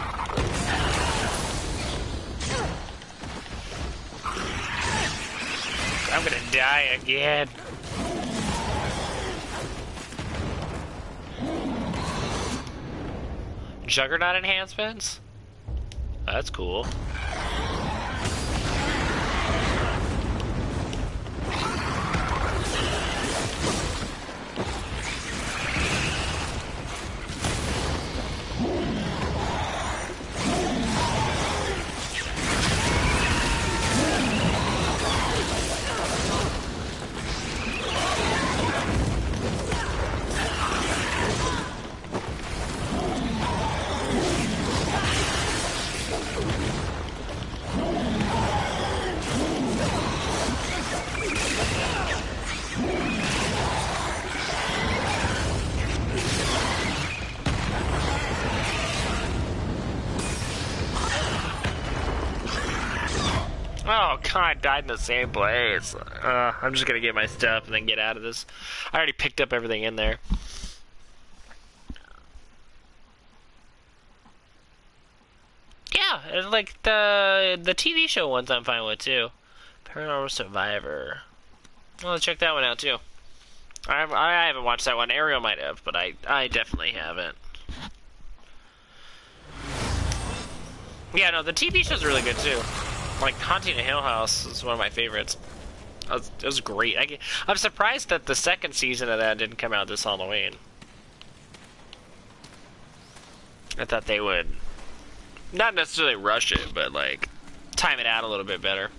I'm gonna die again. Juggernaut enhancements? That's cool. Oh god, I died in the same place. I'm just gonna get my stuff and then get out of this. I already picked up everything in there. Yeah, and like the TV show ones I'm fine with too. Paranormal Survivor. Well, check that one out too. I haven't watched that one. Ariel might have, but I definitely haven't. Yeah, no, the TV show's really good too. Like, Haunting a Hill House is one of my favorites. It was great. I'm surprised that the second season of that didn't come out this Halloween. I thought they would not necessarily rush it, but like time it out a little bit better.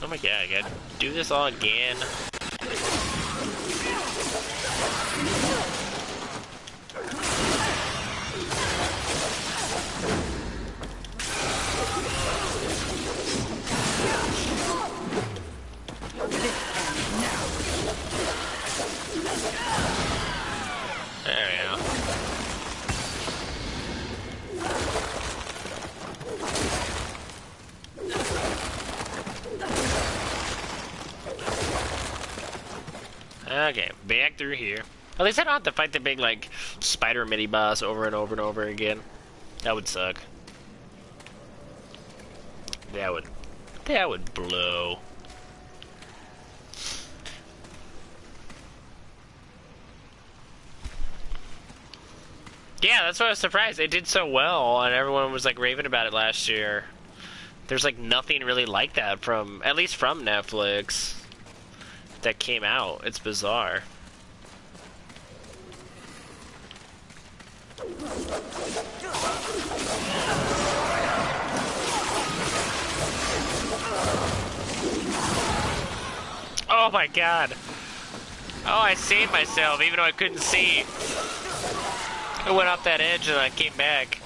Oh my god, I gotta do this all again. There we go. Okay, back through here. At least I don't have to fight the big, like, spider mini-boss over and over and over again. That would suck. That would blow. Yeah, that's why I was surprised. They did so well, and everyone was, like, raving about it last year. There's, like, nothing really like that from, at least from Netflix, that came out. It's bizarre. Oh my god. Oh, I saved myself even though I couldn't see. I went off that edge and I came back.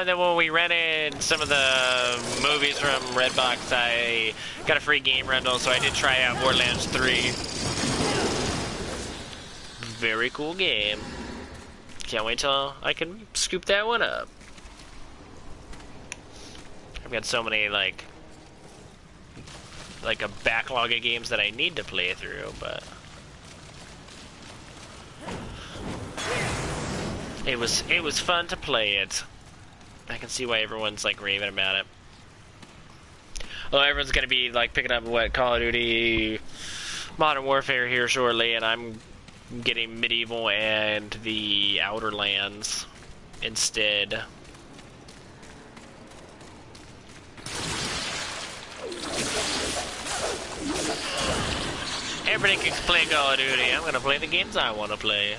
and then when we rented some of the movies from Redbox, I got a free game rental, so I did try out Borderlands 3. Very cool game. Can't wait till I can scoop that one up. I've got so many, like a backlog of games that I need to play through, but it was fun to play it. I can see why everyone's like raving about it. Well, everyone's gonna be like picking up what Call of Duty Modern Warfare here shortly, and I'm getting Medieval and the Outer Lands instead. Everybody can play Call of Duty. I'm gonna play the games I want to play.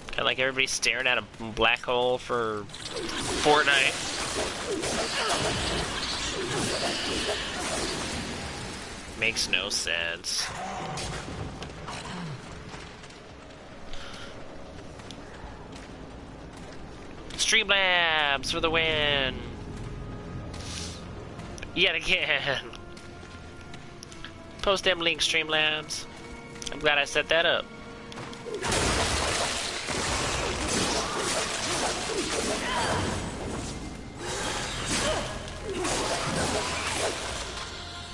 Kind of like everybody staring at a black hole for Fortnite. Makes no sense. Streamlabs for the win! Yet again! Post them links, Streamlabs. I'm glad I set that up.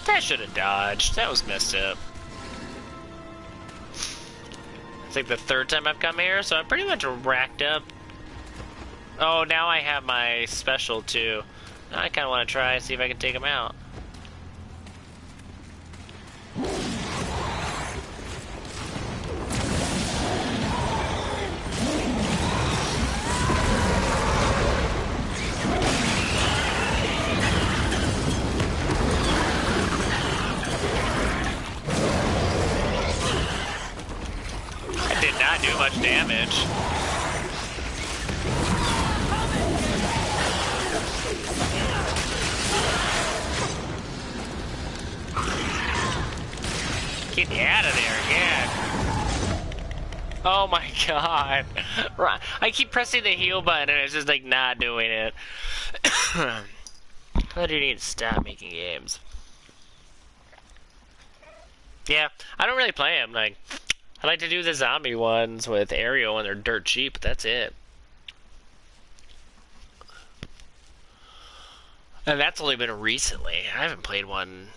That should have dodged. That was messed up. It's like the third time I've come here, so I'm pretty much racked up. Oh, now I have my special too. Now I kind of want to try see if I can take him out. I did not do much damage. Get out of there again. Oh my god. I keep pressing the heal button and it's just like not doing it. I do need to stop making games. Yeah, I don't really play them. Like, I like to do the zombie ones with Ariel and they're dirt cheap, but that's it. And that's only been recently. I haven't played one,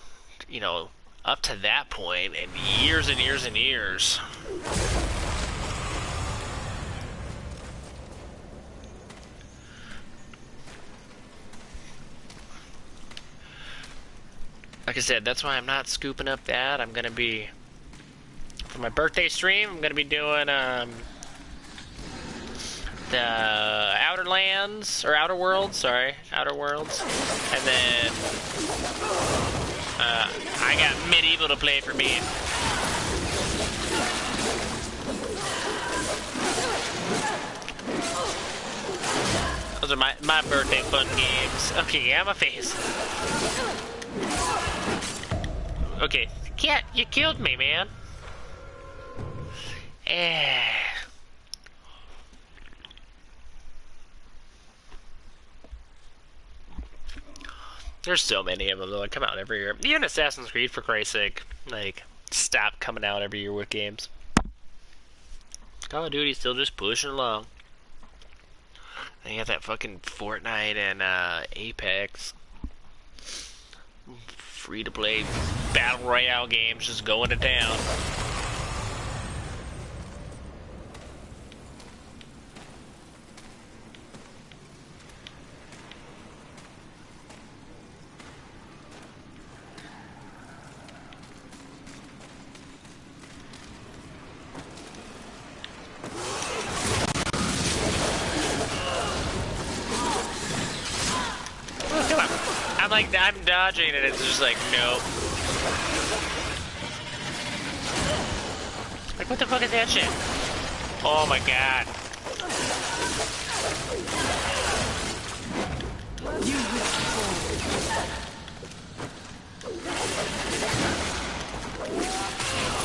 you know, up to that point in years and years and years. Like I said, that's why I'm not scooping up that. I'm gonna be, for my birthday stream, I'm gonna be doing the Outer Lands, or Outer Worlds, sorry, Outer Worlds, and then I got Medieval to play for me. Those are my birthday fun games. Okay, yeah, my face. Okay, cat, you killed me, man. There's so many of them though. They come out every year. Even Assassin's Creed, for Christ's sake, like, stop coming out every year with games. Call of Duty's still just pushing along. They got that fucking Fortnite and Apex. Free-to-play battle royale games just going to town. I'm dodging and it's just like, nope. Like, what the fuck is that shit? Oh my god.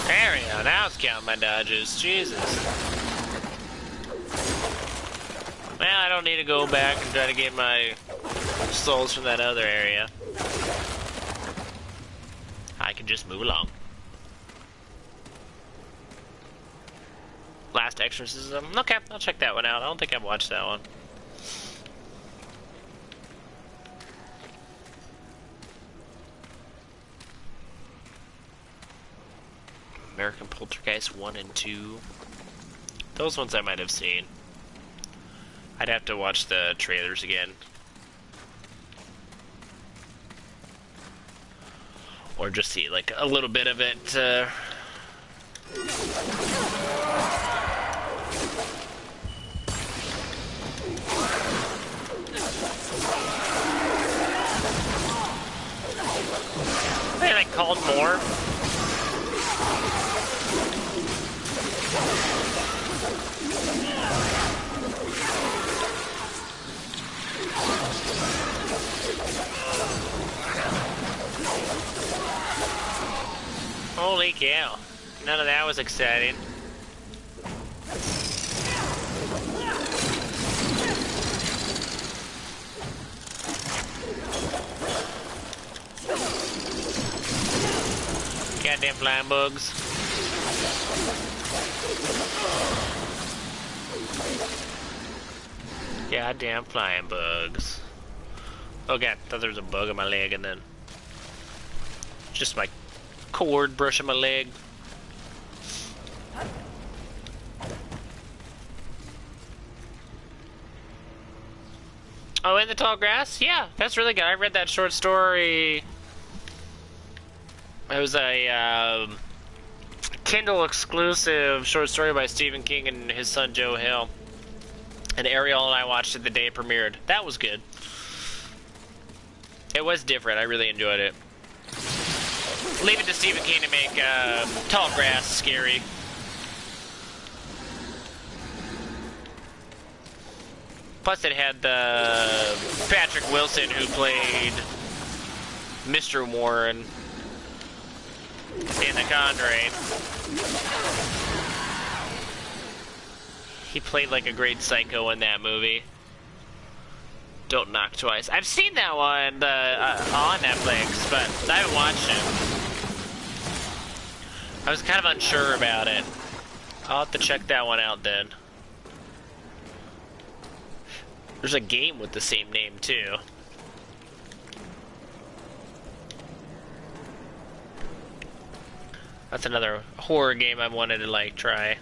There we go, now it's counting my dodges. Jesus. Well, I don't need to go back and try to get my souls from that other area. I can just move along. Last Exorcism. Okay, I'll check that one out. I don't think I've watched that one. American Poltergeist 1 and 2. Those ones I might have seen. I'd have to watch the trailers again. Or just see like a little bit of it. They like called more. Holy cow. None of that was exciting. Goddamn flying bugs. Goddamn flying bugs. Okay, I thought there was a bug on my leg and then just my cord brushing my leg. Oh, in the tall grass? Yeah, that's really good. I read that short story. It was a Kindle exclusive short story by Stephen King and his son Joe Hill. And Ariel and I watched it the day it premiered. That was good. It was different. I really enjoyed it. Leave it to Stephen King to make tall grass scary. Plus it had Patrick Wilson who played Mr. Warren in The Conjuring. He played like a great psycho in that movie. Don't Knock Twice. I've seen that one on Netflix, but I haven't watched it. I was kind of unsure about it. I'll have to check that one out then. There's a game with the same name too. That's another horror game I wanted to like try.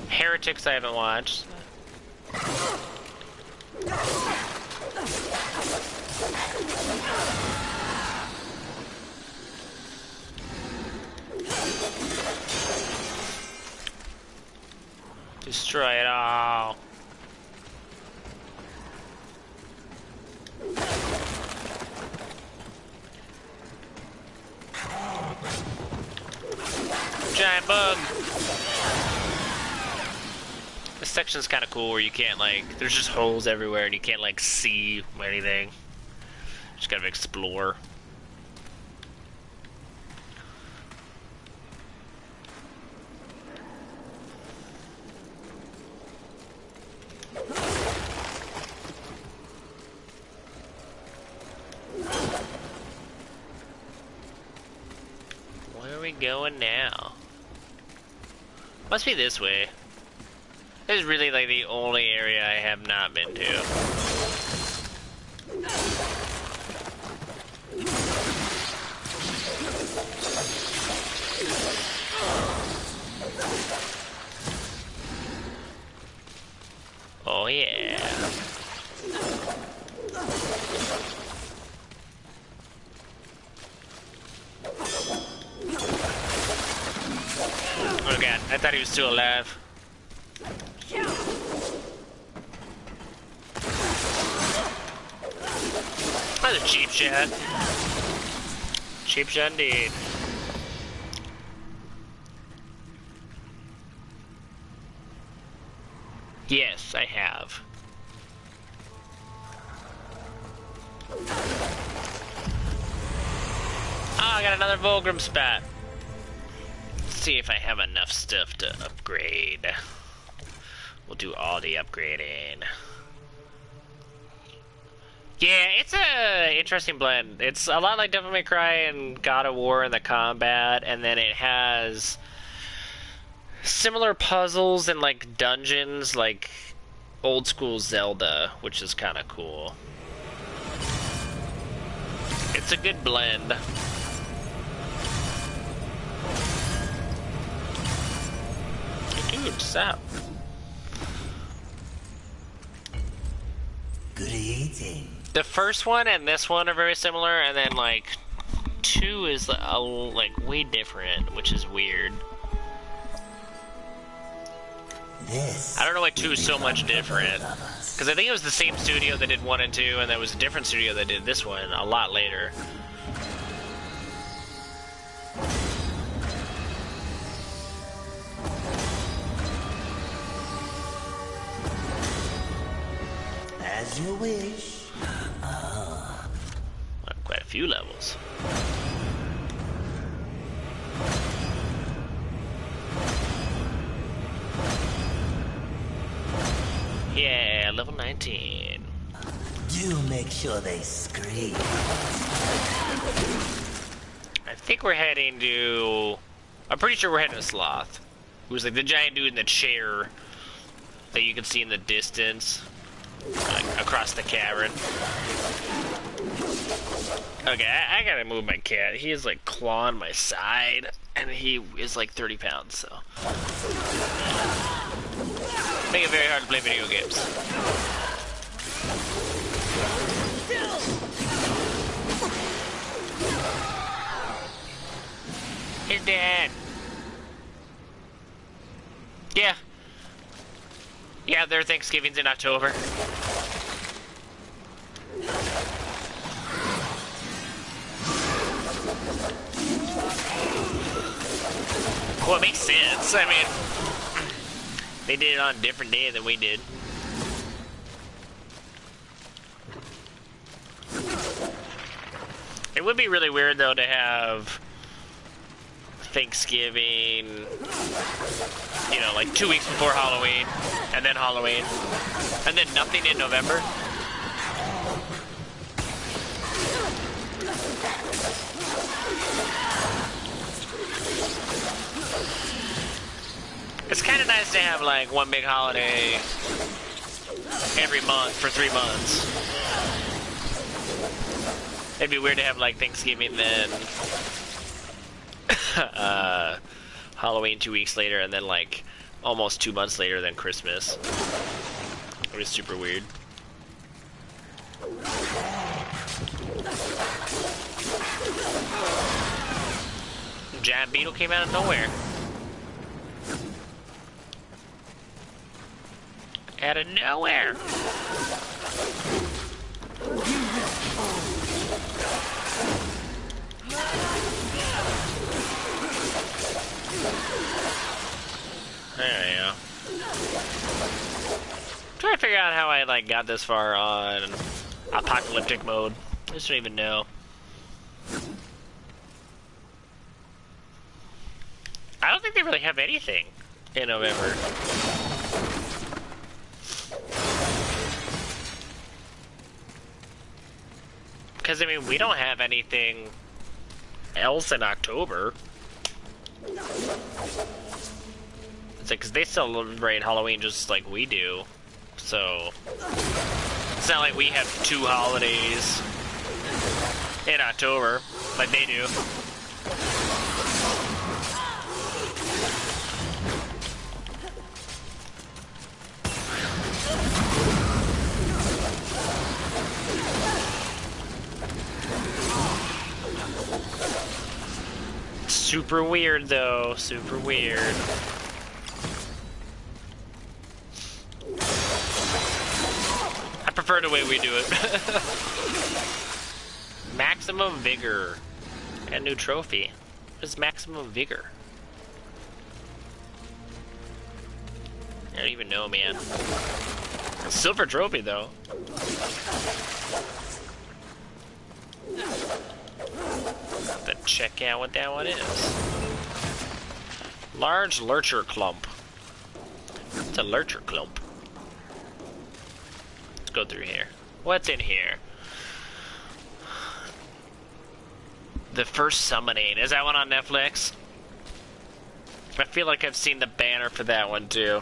Heretics I haven't watched. Destroy it all. Giant bug. This section's kind of cool where you can't like, there's just holes everywhere and you can't like see anything. Just gotta explore. Where are we going now? Must be this way. This is really like the only area I have not been to. Oh yeah. Oh god, I thought he was still alive. That's a cheap shot. Cheap shot indeed. Yes, I have. I got another Volgrim spat. Let's see if I have enough stuff to upgrade. We'll do all the upgrading. Yeah, it's a interesting blend. It's a lot like Devil May Cry and God of War in the combat, and then it has similar puzzles and like dungeons like old school Zelda, which is kind of cool. It's a good blend. Dude, stop. Good eating. The first one and this one are very similar, and then like 2 is like way different, which is weird. This I don't know why 2 is so much different, because I think it was the same studio that did 1 and 2, and there was a different studio that did this one a lot later. as you wish. Quite a few levels. Yeah, level 19. Do make sure they scream. I think we're heading to... I'm pretty sure we're heading to Sloth. Who's like the giant dude in the chair that you can see in the distance, like across the cavern. Okay, I gotta move my cat. He is like clawing my side, and he is like 30 pounds, so. Make it very hard to play video games. He's dead. Yeah. Yeah, their Thanksgiving's in October. Well, it makes sense. I mean, they did it on a different day than we did. It would be really weird, though, to have Thanksgiving, you know, like 2 weeks before Halloween, and then Halloween, and then nothing in November. It's kind of nice to have like one big holiday every month for 3 months. It'd be weird to have like Thanksgiving then Halloween 2 weeks later, and then like almost 2 months later than Christmas. It was super weird. Giant beetle came out of nowhere. Out of nowhere. There you go. Trying to figure out how I like got this far on apocalyptic mode. I just don't even know. I don't think they really have anything in November. Because, I mean, we don't have anything else in October. It's like, because they celebrate Halloween just like we do. So, it's not like we have 2 holidays in October like they do. Super weird, though. Super weird. I prefer the way we do it. Maximum Vigor. Got a new trophy. What is Maximum Vigor? I don't even know, man. A silver trophy, though. The check out what that one is. Large lurcher clump. It's a lurcher clump. Let's go through here. What's in here? The First Summoning. Is that one on Netflix? I feel like I've seen the banner for that one too.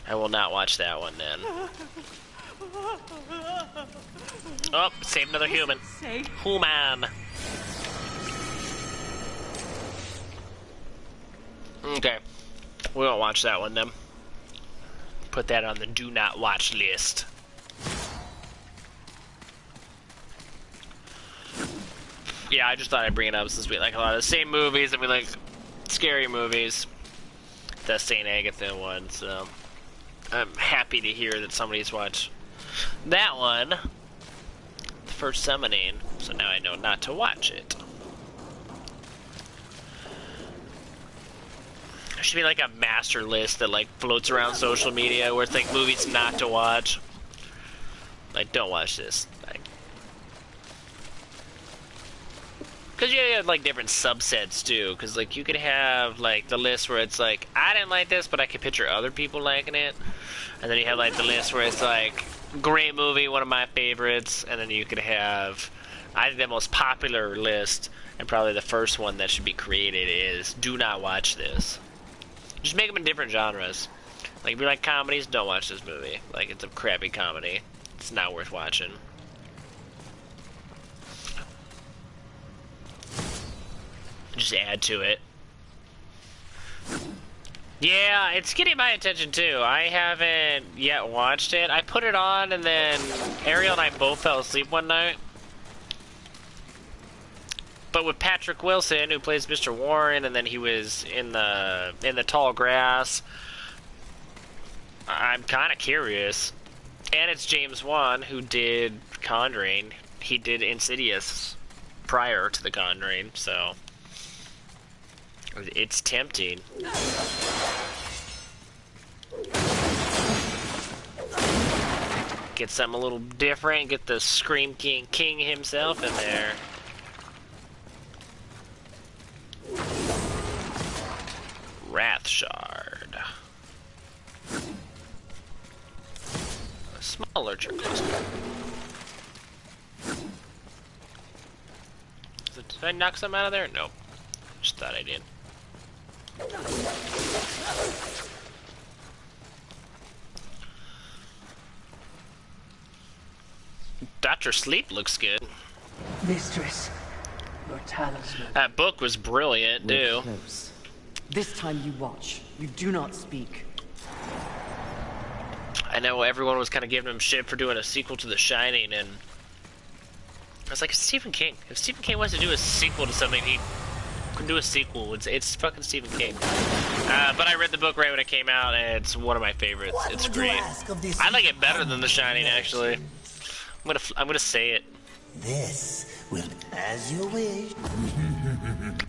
I will not watch that one then. Oh, save another human. Human. Okay. We won't watch that one then. Put that on the do not watch list. Yeah, I just thought I'd bring it up since we like a lot of the same movies and we like scary movies. The St. Agatha one, so I'm happy to hear that somebody's watched that one. The First Summoning, so now I know not to watch it. There should be like a master list that like floats around social media where it's like movies not to watch. Like, don't watch this. Like, because you have like different subsets too. Because like you could have like the list where it's like I didn't like this, but I could picture other people liking it. And then you have like the list where it's like great movie, one of my favorites. And then you could have I think the most popular list and probably the first one that should be created is do not watch this. Just make them in different genres. Like if you like comedies, don't watch this movie. Like it's a crappy comedy. It's not worth watching. Just add to it. Yeah, it's getting my attention too. I haven't yet watched it. I put it on and then Ariel and I both fell asleep one night. But with Patrick Wilson, who plays Mr. Warren, and then he was in the tall grass, I'm kind of curious. And it's James Wan who did Conjuring. He did Insidious prior to The Conjuring, so it's tempting. Get something a little different. Get the Scream King himself in there. Wrath Shard. A smaller turquoise. Did I knock some out of there? Nope. Just thought I did. Dr. Sleep looks good. Mistress, your talisman. That book was brilliant, too. Close. This time you watch. You do not speak. I know everyone was kind of giving him shit for doing a sequel to The Shining, and I was like, it's Stephen King. If Stephen King wants to do a sequel to something, he can do a sequel. It's fucking Stephen King. But I read the book right when it came out, and it's one of my favorites. It's great. I like it better than The Shining, actually. I'm gonna say it. This will, as you wish.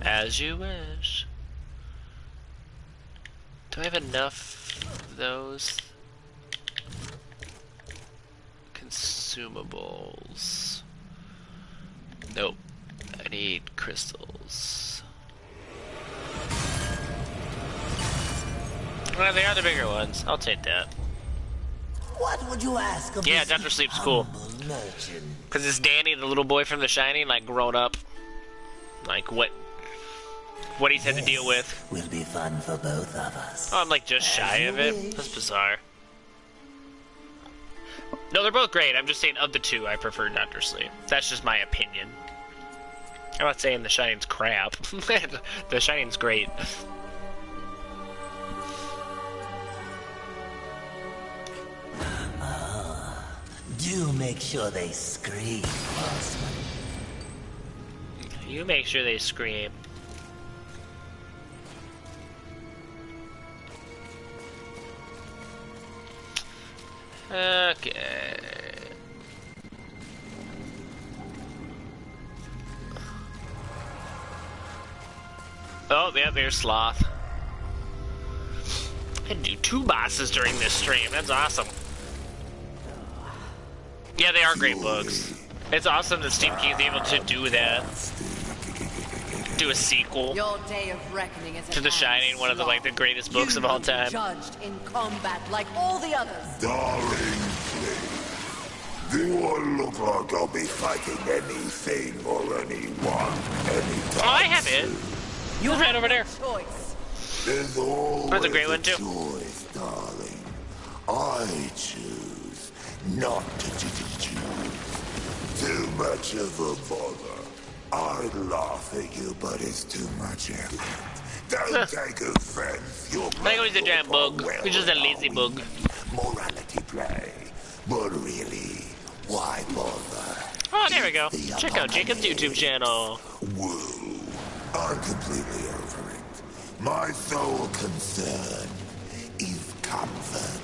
As you wish. Do I have enough of those? Consumables. Nope. I need crystals. Well, they are the bigger ones. I'll take that. What would you ask of Yeah, this Dr. Sleep's cool. humble merchant? Because it's Danny, the little boy from The Shining, like, grown up. Like, what he's had to deal with. Will be fun for both of us. Oh, I'm, like, just shy of it. That's bizarre. No, they're both great. I'm just saying, of the two, I prefer Dr. Sleep. That's just my opinion. I'm not saying The Shining's crap. The Shining's great. Do make sure they scream, Bossman. You make sure they scream. Okay. Oh, yeah, there's Sloth. I can do 2 bosses during this stream. That's awesome. Yeah, they are great books. It's awesome that Stephen King's able to do that. Do a sequel Your day of reckoning is to The Shining, one of the the greatest books of all time. Judged in combat like all the others. Darling, please. Do I look like I'll be fighting anything or anyone anytime? Oh, I have it. You was right over there. Choice. There's always That's a great one, too. choice, darling. I choose not to choose. Too much of a bother. I'd laugh at you, but it's too much effort. Don't take offense. You're I think he's a giant bug. He's just a lazy bug. Morality play. But really, why bother? Oh, there we go. Check out Jacob's YouTube channel. Woo. I'm completely over it. My sole concern is comfort.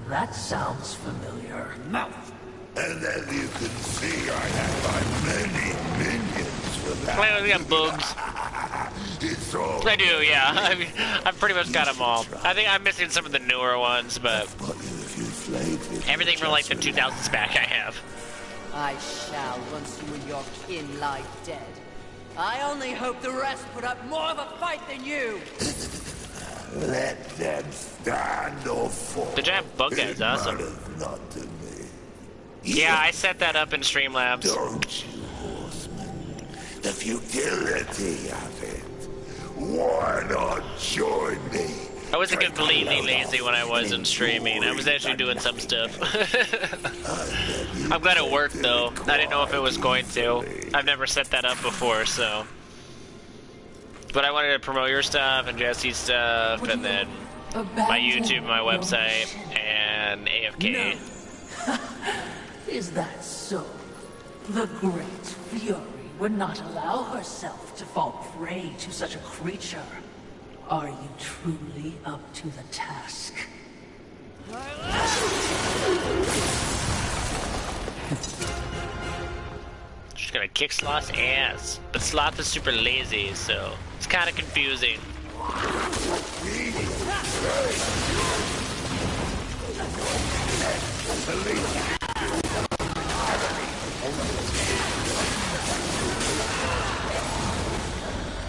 That sounds familiar. Mouth. And as you can see, I have my many minions for that. Well, we got bugs. It's all I do, yeah. I mean, I've pretty much got them all. I think I'm missing some of the newer ones, but everything from like the 2000s back I have. I shall once you and your kin lie dead. I only hope the rest put up more of a fight than you. Let them stand or fall. The giant bug guy is awesome. Matters not to me. Yeah, I set that up in Streamlabs. Don't you, horseman? The futility of it. Why not join me? I wasn't completely lazy when I wasn't streaming. I was actually doing some stuff. I'm glad it worked though. I didn't know if it was going to. I've never set that up before, so. But I wanted to promote your stuff and Jesse's stuff, and then my YouTube, my website, and AFK. No. Is that so? The great Fury would not allow herself to fall prey to such a creature. Are you truly up to the task? She's gonna kick Sloth's ass. But Sloth is super lazy, so it's kind of confusing.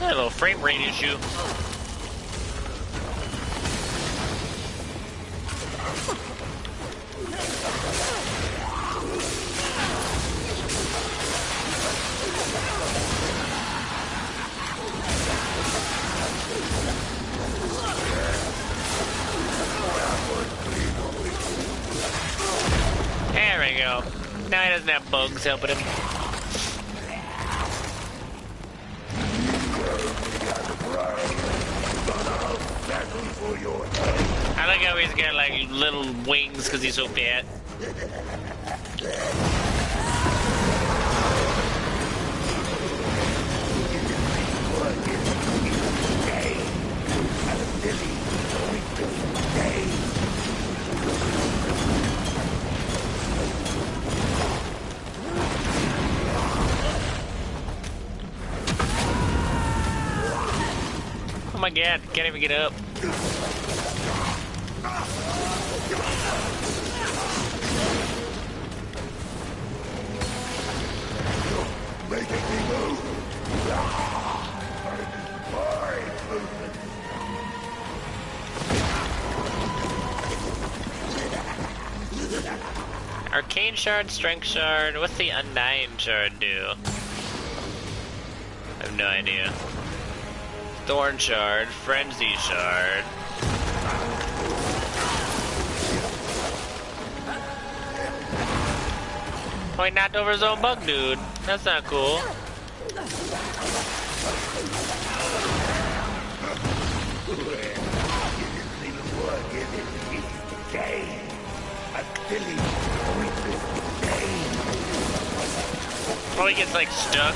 A little frame rate issue. There we go. Now he doesn't have bugs helping him. I like how he's got like little wings because he's so fat. Oh my god, can't even get up. Making me move. Arcane shard, strength shard. What's the undying shard do? I have no idea. Thorn shard, frenzy shard. Oh, he knocked over his own bug dude. That's not cool. Oh, he gets like stuck.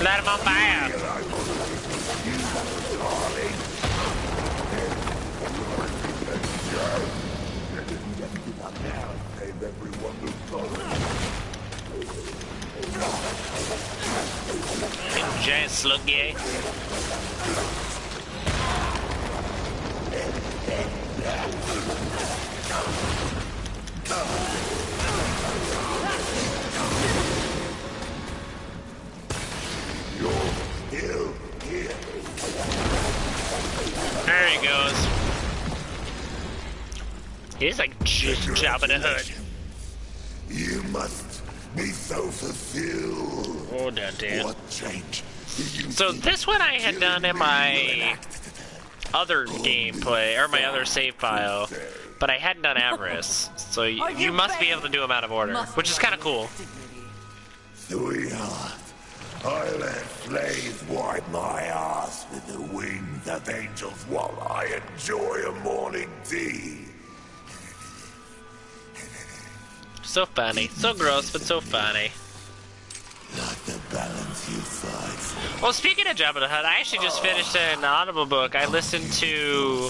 Light him on fire! slug gay. There he goes. He's like Jabba the Hutt. You must be so fulfilled. Oh, damn. What change do you So think this one I had done in my enact? other gameplay, or my other save file, but I hadn't done Avarice. So you must be able to do them out of order, which is kind of cool. Sweetheart, I let slaves wipe my ass with the wings of angels while I enjoy a morning tea. So funny. So gross, but so funny. Not the balance you fight for. Well, speaking of Jabba the Hutt, I actually just finished an Audible book. I listened to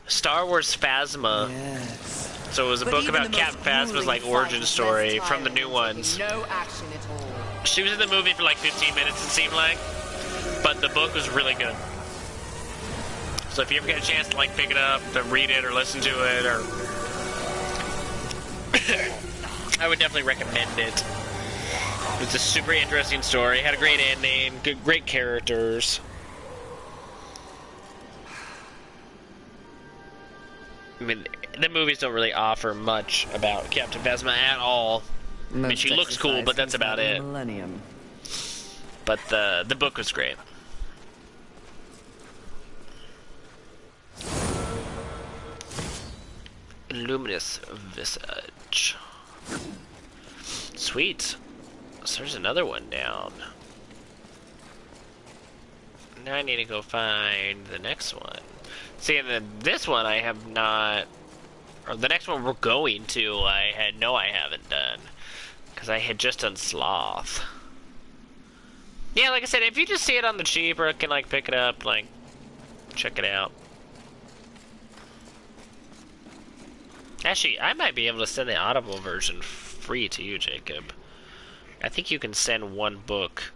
Star Wars Phasma. Yes. So it was a book about Captain Phasma's like origin story from the new ones. No action at all. She was in the movie for like 15 minutes, it seemed like, but the book was really good. So if you ever get a chance to like pick it up, to read it or listen to it, or I would definitely recommend it. It's a super interesting story. Had a great ending, great characters. I mean, the movies don't really offer much about Captain Phasma at all. I mean, she looks cool, but that's about it. Millennium. But the book was great. Luminous visage. Sweet. So there's another one down. Now I need to go find the next one. See, and this one I have not, or the next one we're going to, I haven't done. Because I had just done Sloth. Yeah, like I said, if you just see it on the cheap or can like pick it up, like, check it out. Actually, I might be able to send the Audible version free to you, Jacob. I think you can send one book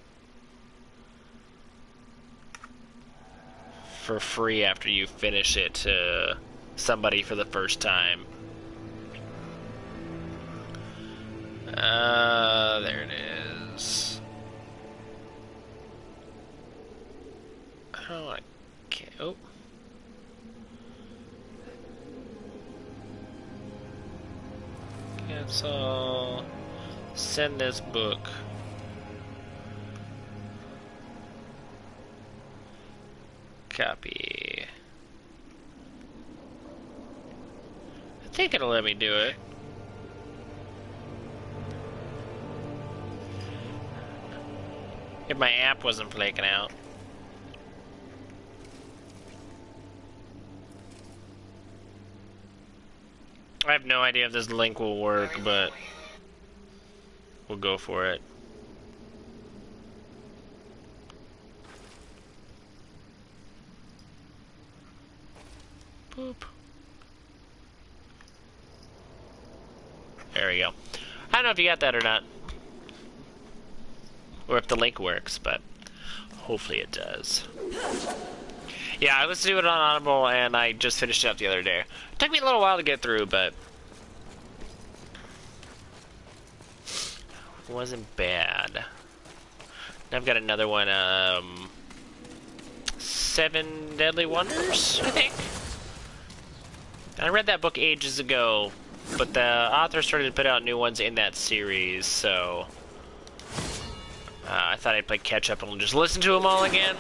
for free after you finish it to somebody for the first time. There it is. Oh, I can't. Oh. Cancel. Send this book. Copy. I think it'll let me do it. If my app wasn't flaking out. I have no idea if this link will work, but we'll go for it. Boop. There we go. I don't know if you got that or not. Or if the link works, but hopefully it does. Yeah, I listened to it on Audible, and I just finished it up the other day. It took me a little while to get through, but it wasn't bad. Now I've got another one, 7 Deadly Wonders, I think? I read that book ages ago, but the author started to put out new ones in that series, so I thought I'd play catch up and just listen to them all again.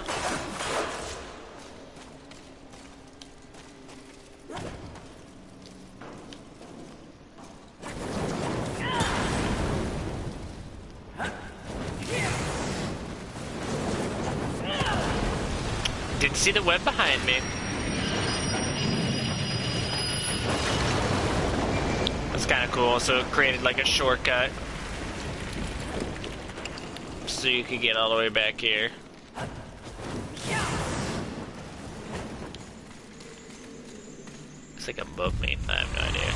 Didn't see the web behind me. That's kind of cool. So it created like a shortcut, so you could get all the way back here. It's like above me. I have no idea.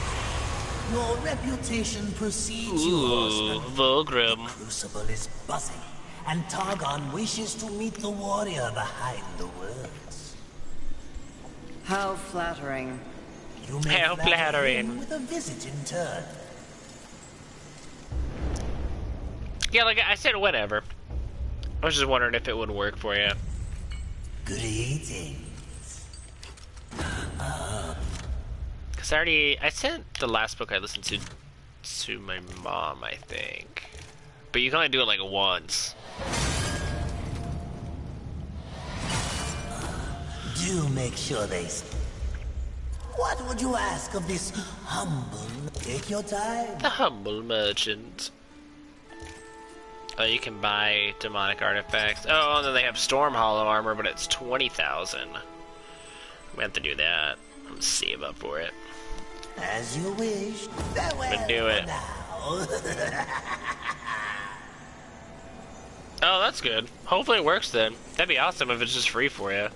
Your reputation precedes yours. Ooh, Vulgrim. The crucible is buzzing, and Targon wishes to meet the warrior behind the words. How flattering. You may How flatter flattering. him with a visit in turn. Yeah, like I said, whatever. I was just wondering if it would work for you. Greetings. Cause I sent the last book I listened to my mom, I think. But you can only do it like once. Do make sure they... What would you ask of this humble... Take your time. The humble merchant. Oh, you can buy demonic artifacts. Oh, and then they have Storm Hollow armor, but it's 20,000. We have to do that. I'm gonna save up for it. As you wish. Farewell But do it. for now. Oh, that's good. Hopefully it works then. That'd be awesome if it's just free for you.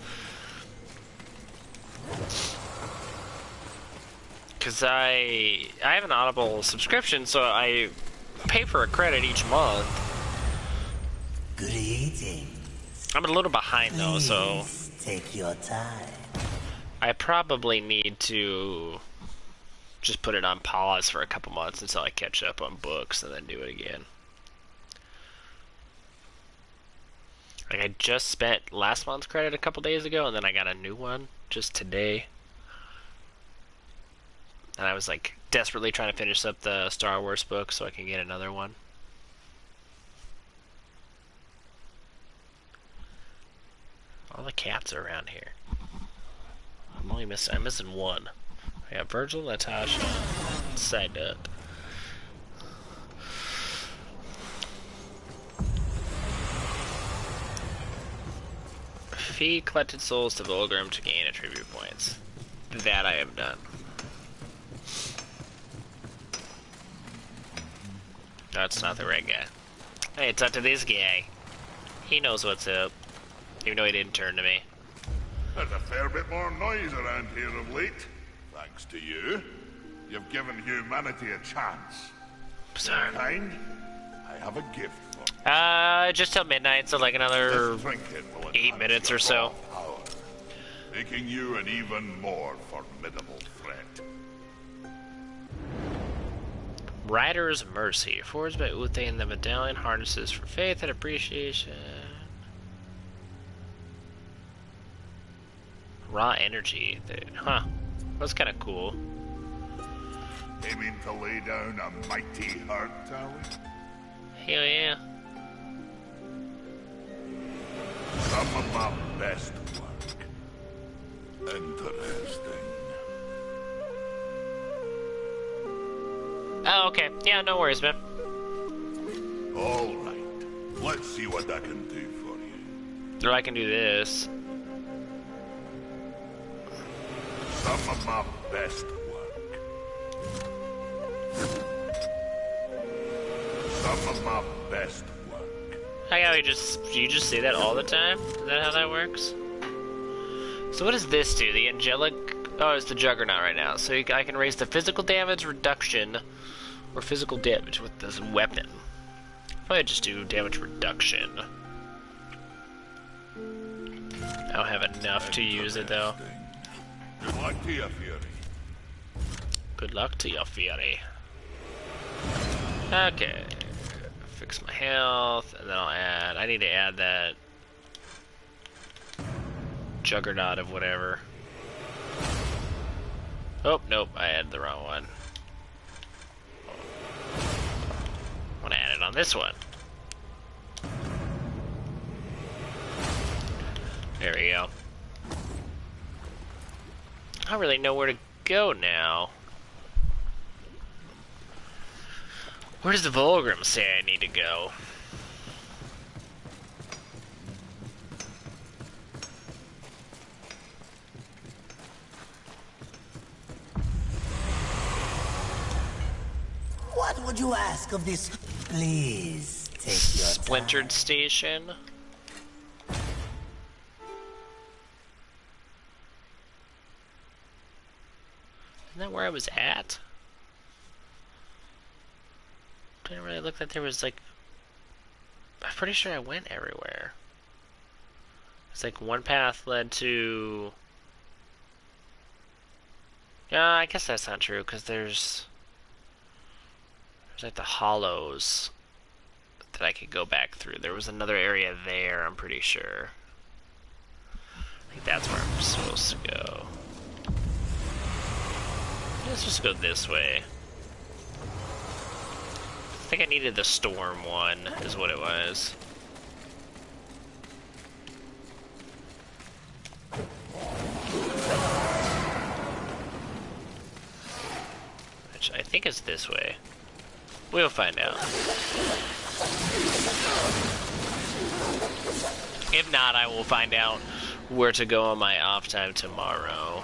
Cause I have an Audible subscription, so I pay for a credit each month. Greetings. I'm a little behind though, so Please take your time. I probably need to just put it on pause for a couple months until I catch up on books and then do it again. Like I just spent last month's credit a couple days ago, and then I got a new one just today. And I was like desperately trying to finish up the Star Wars book so I can get another one. All the cats are around here. I'm missing one. I got Virgil, Natasha, Side Duck. Feed collected souls to Volgrim to gain attribute points. That I have done. No, it's not the right guy. Hey, it's up to this guy. He knows what's up. Even though he didn't turn to me. There's a fair bit more noise around here of late. Thanks to you. You've given humanity a chance. Sorry. Kind, I have a gift for you. Just till midnight, so like another This trinket will 8 enhance minutes your or so. raw power, making you an even more formidable threat. Rider's Mercy, forged by Uthane, the medallion harnesses for faith and appreciation. Raw energy, huh? That's kind of cool. Aiming to lay down a mighty herd, are we? Hell yeah. Some of my best work. Interesting. Oh, okay. Yeah, no worries, man. All right. Let's see what I can do for you. Or I can do this. Some of my best work. Some of my best work. How you just say that all the time? Is that how that works? So what does this do? The angelic... Oh, it's the Juggernaut right now. So I can raise the physical damage reduction or physical damage with this weapon. Probably just do damage reduction. I don't have enough to use it though. Good luck to you, Fury. Good luck to your Fury. Okay. Fix my health, and then I'll add... I need to add that... Juggernaut of whatever. Oh, nope, I added the wrong one. I want to add it on this one. There we go. I don't really know where to go now. Where does the Volgrim say I need to go? What would you ask of this? Please take your Splintered time. Station. Isn't that where I was at? Didn't really look like there was like I'm pretty sure I went everywhere. It's like one path led to... Yeah, I guess that's not true, because there's like the hollows that I could go back through. There was another area there, I'm pretty sure. I think that's where I'm supposed to go. Let's just go this way. I think I needed the storm one, is what it was. Which I think is this way. We'll find out. If not, I will find out where to go on my off time tomorrow.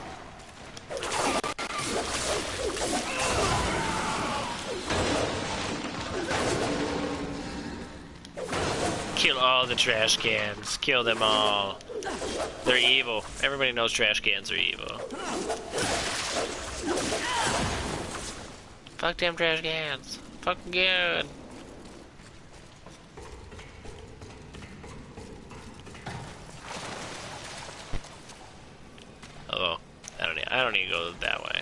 Kill all the trash cans. Kill them all. They're evil. Everybody knows trash cans are evil. Fuck them trash cans. Fucking good. Oh, I don't need to go that way.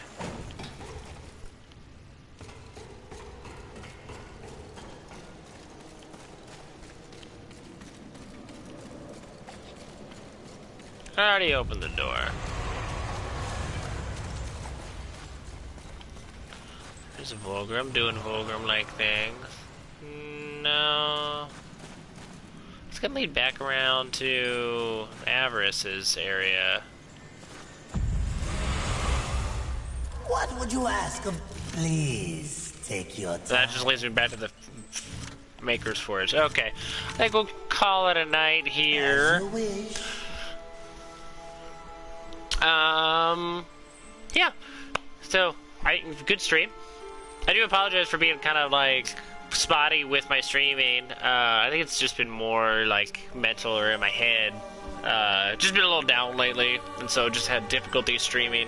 I already opened the door. There's a Volgrim doing Volgrim-like things. No. It's gonna lead back around to Avarice's area. What would you ask of... Please, take your time. That just leads me back to the Maker's Forge. Okay. I think we'll call it a night here. As you wish. Yeah. So, good stream. I do apologize for being kind of like spotty with my streaming. I think it's just been more like mental or in my head. Just been a little down lately, and so just had difficulty streaming.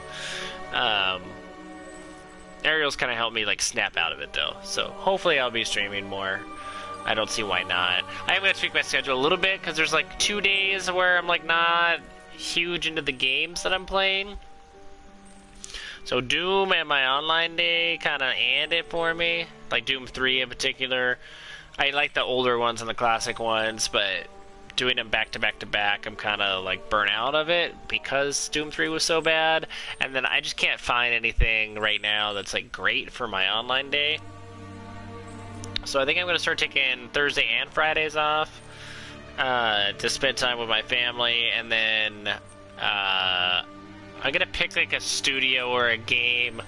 Ariel's kind of helped me like snap out of it though, so hopefully I'll be streaming more. I don't see why not. I am going to tweak my schedule a little bit because there's like 2 days where I'm like not huge into the games that I'm playing. So Doom and my online day kind of end it for me. Like Doom 3 in particular. I like the older ones and the classic ones, but doing them back to back to back, I'm kind of like burnt out of it because Doom 3 was so bad. And then I just can't find anything right now that's like great for my online day. So I think I'm going to start taking Thursday and Fridays off to spend time with my family, and then I'm going to pick like a studio or a game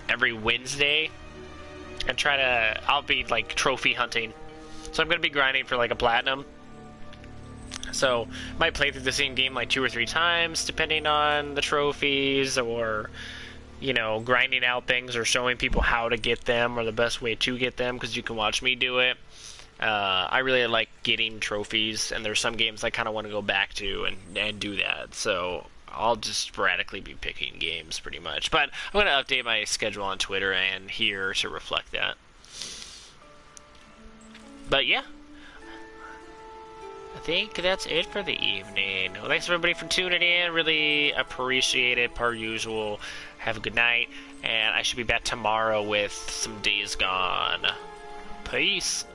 every Wednesday and try to, I'll be like trophy hunting. So I'm going to be grinding for like a platinum. So might play through the same game like 2 or 3 times depending on the trophies, or you know, grinding out things or showing people how to get them or the best way to get them, because you can watch me do it. I really like getting trophies, and there's some games I kind of want to go back to and do that. So I'll just sporadically be picking games pretty much. But I'm going to update my schedule on Twitter and here to reflect that. But yeah, I think that's it for the evening. Well, thanks everybody for tuning in. Really appreciate it, per usual. Have a good night, and I should be back tomorrow with some Days Gone. Peace.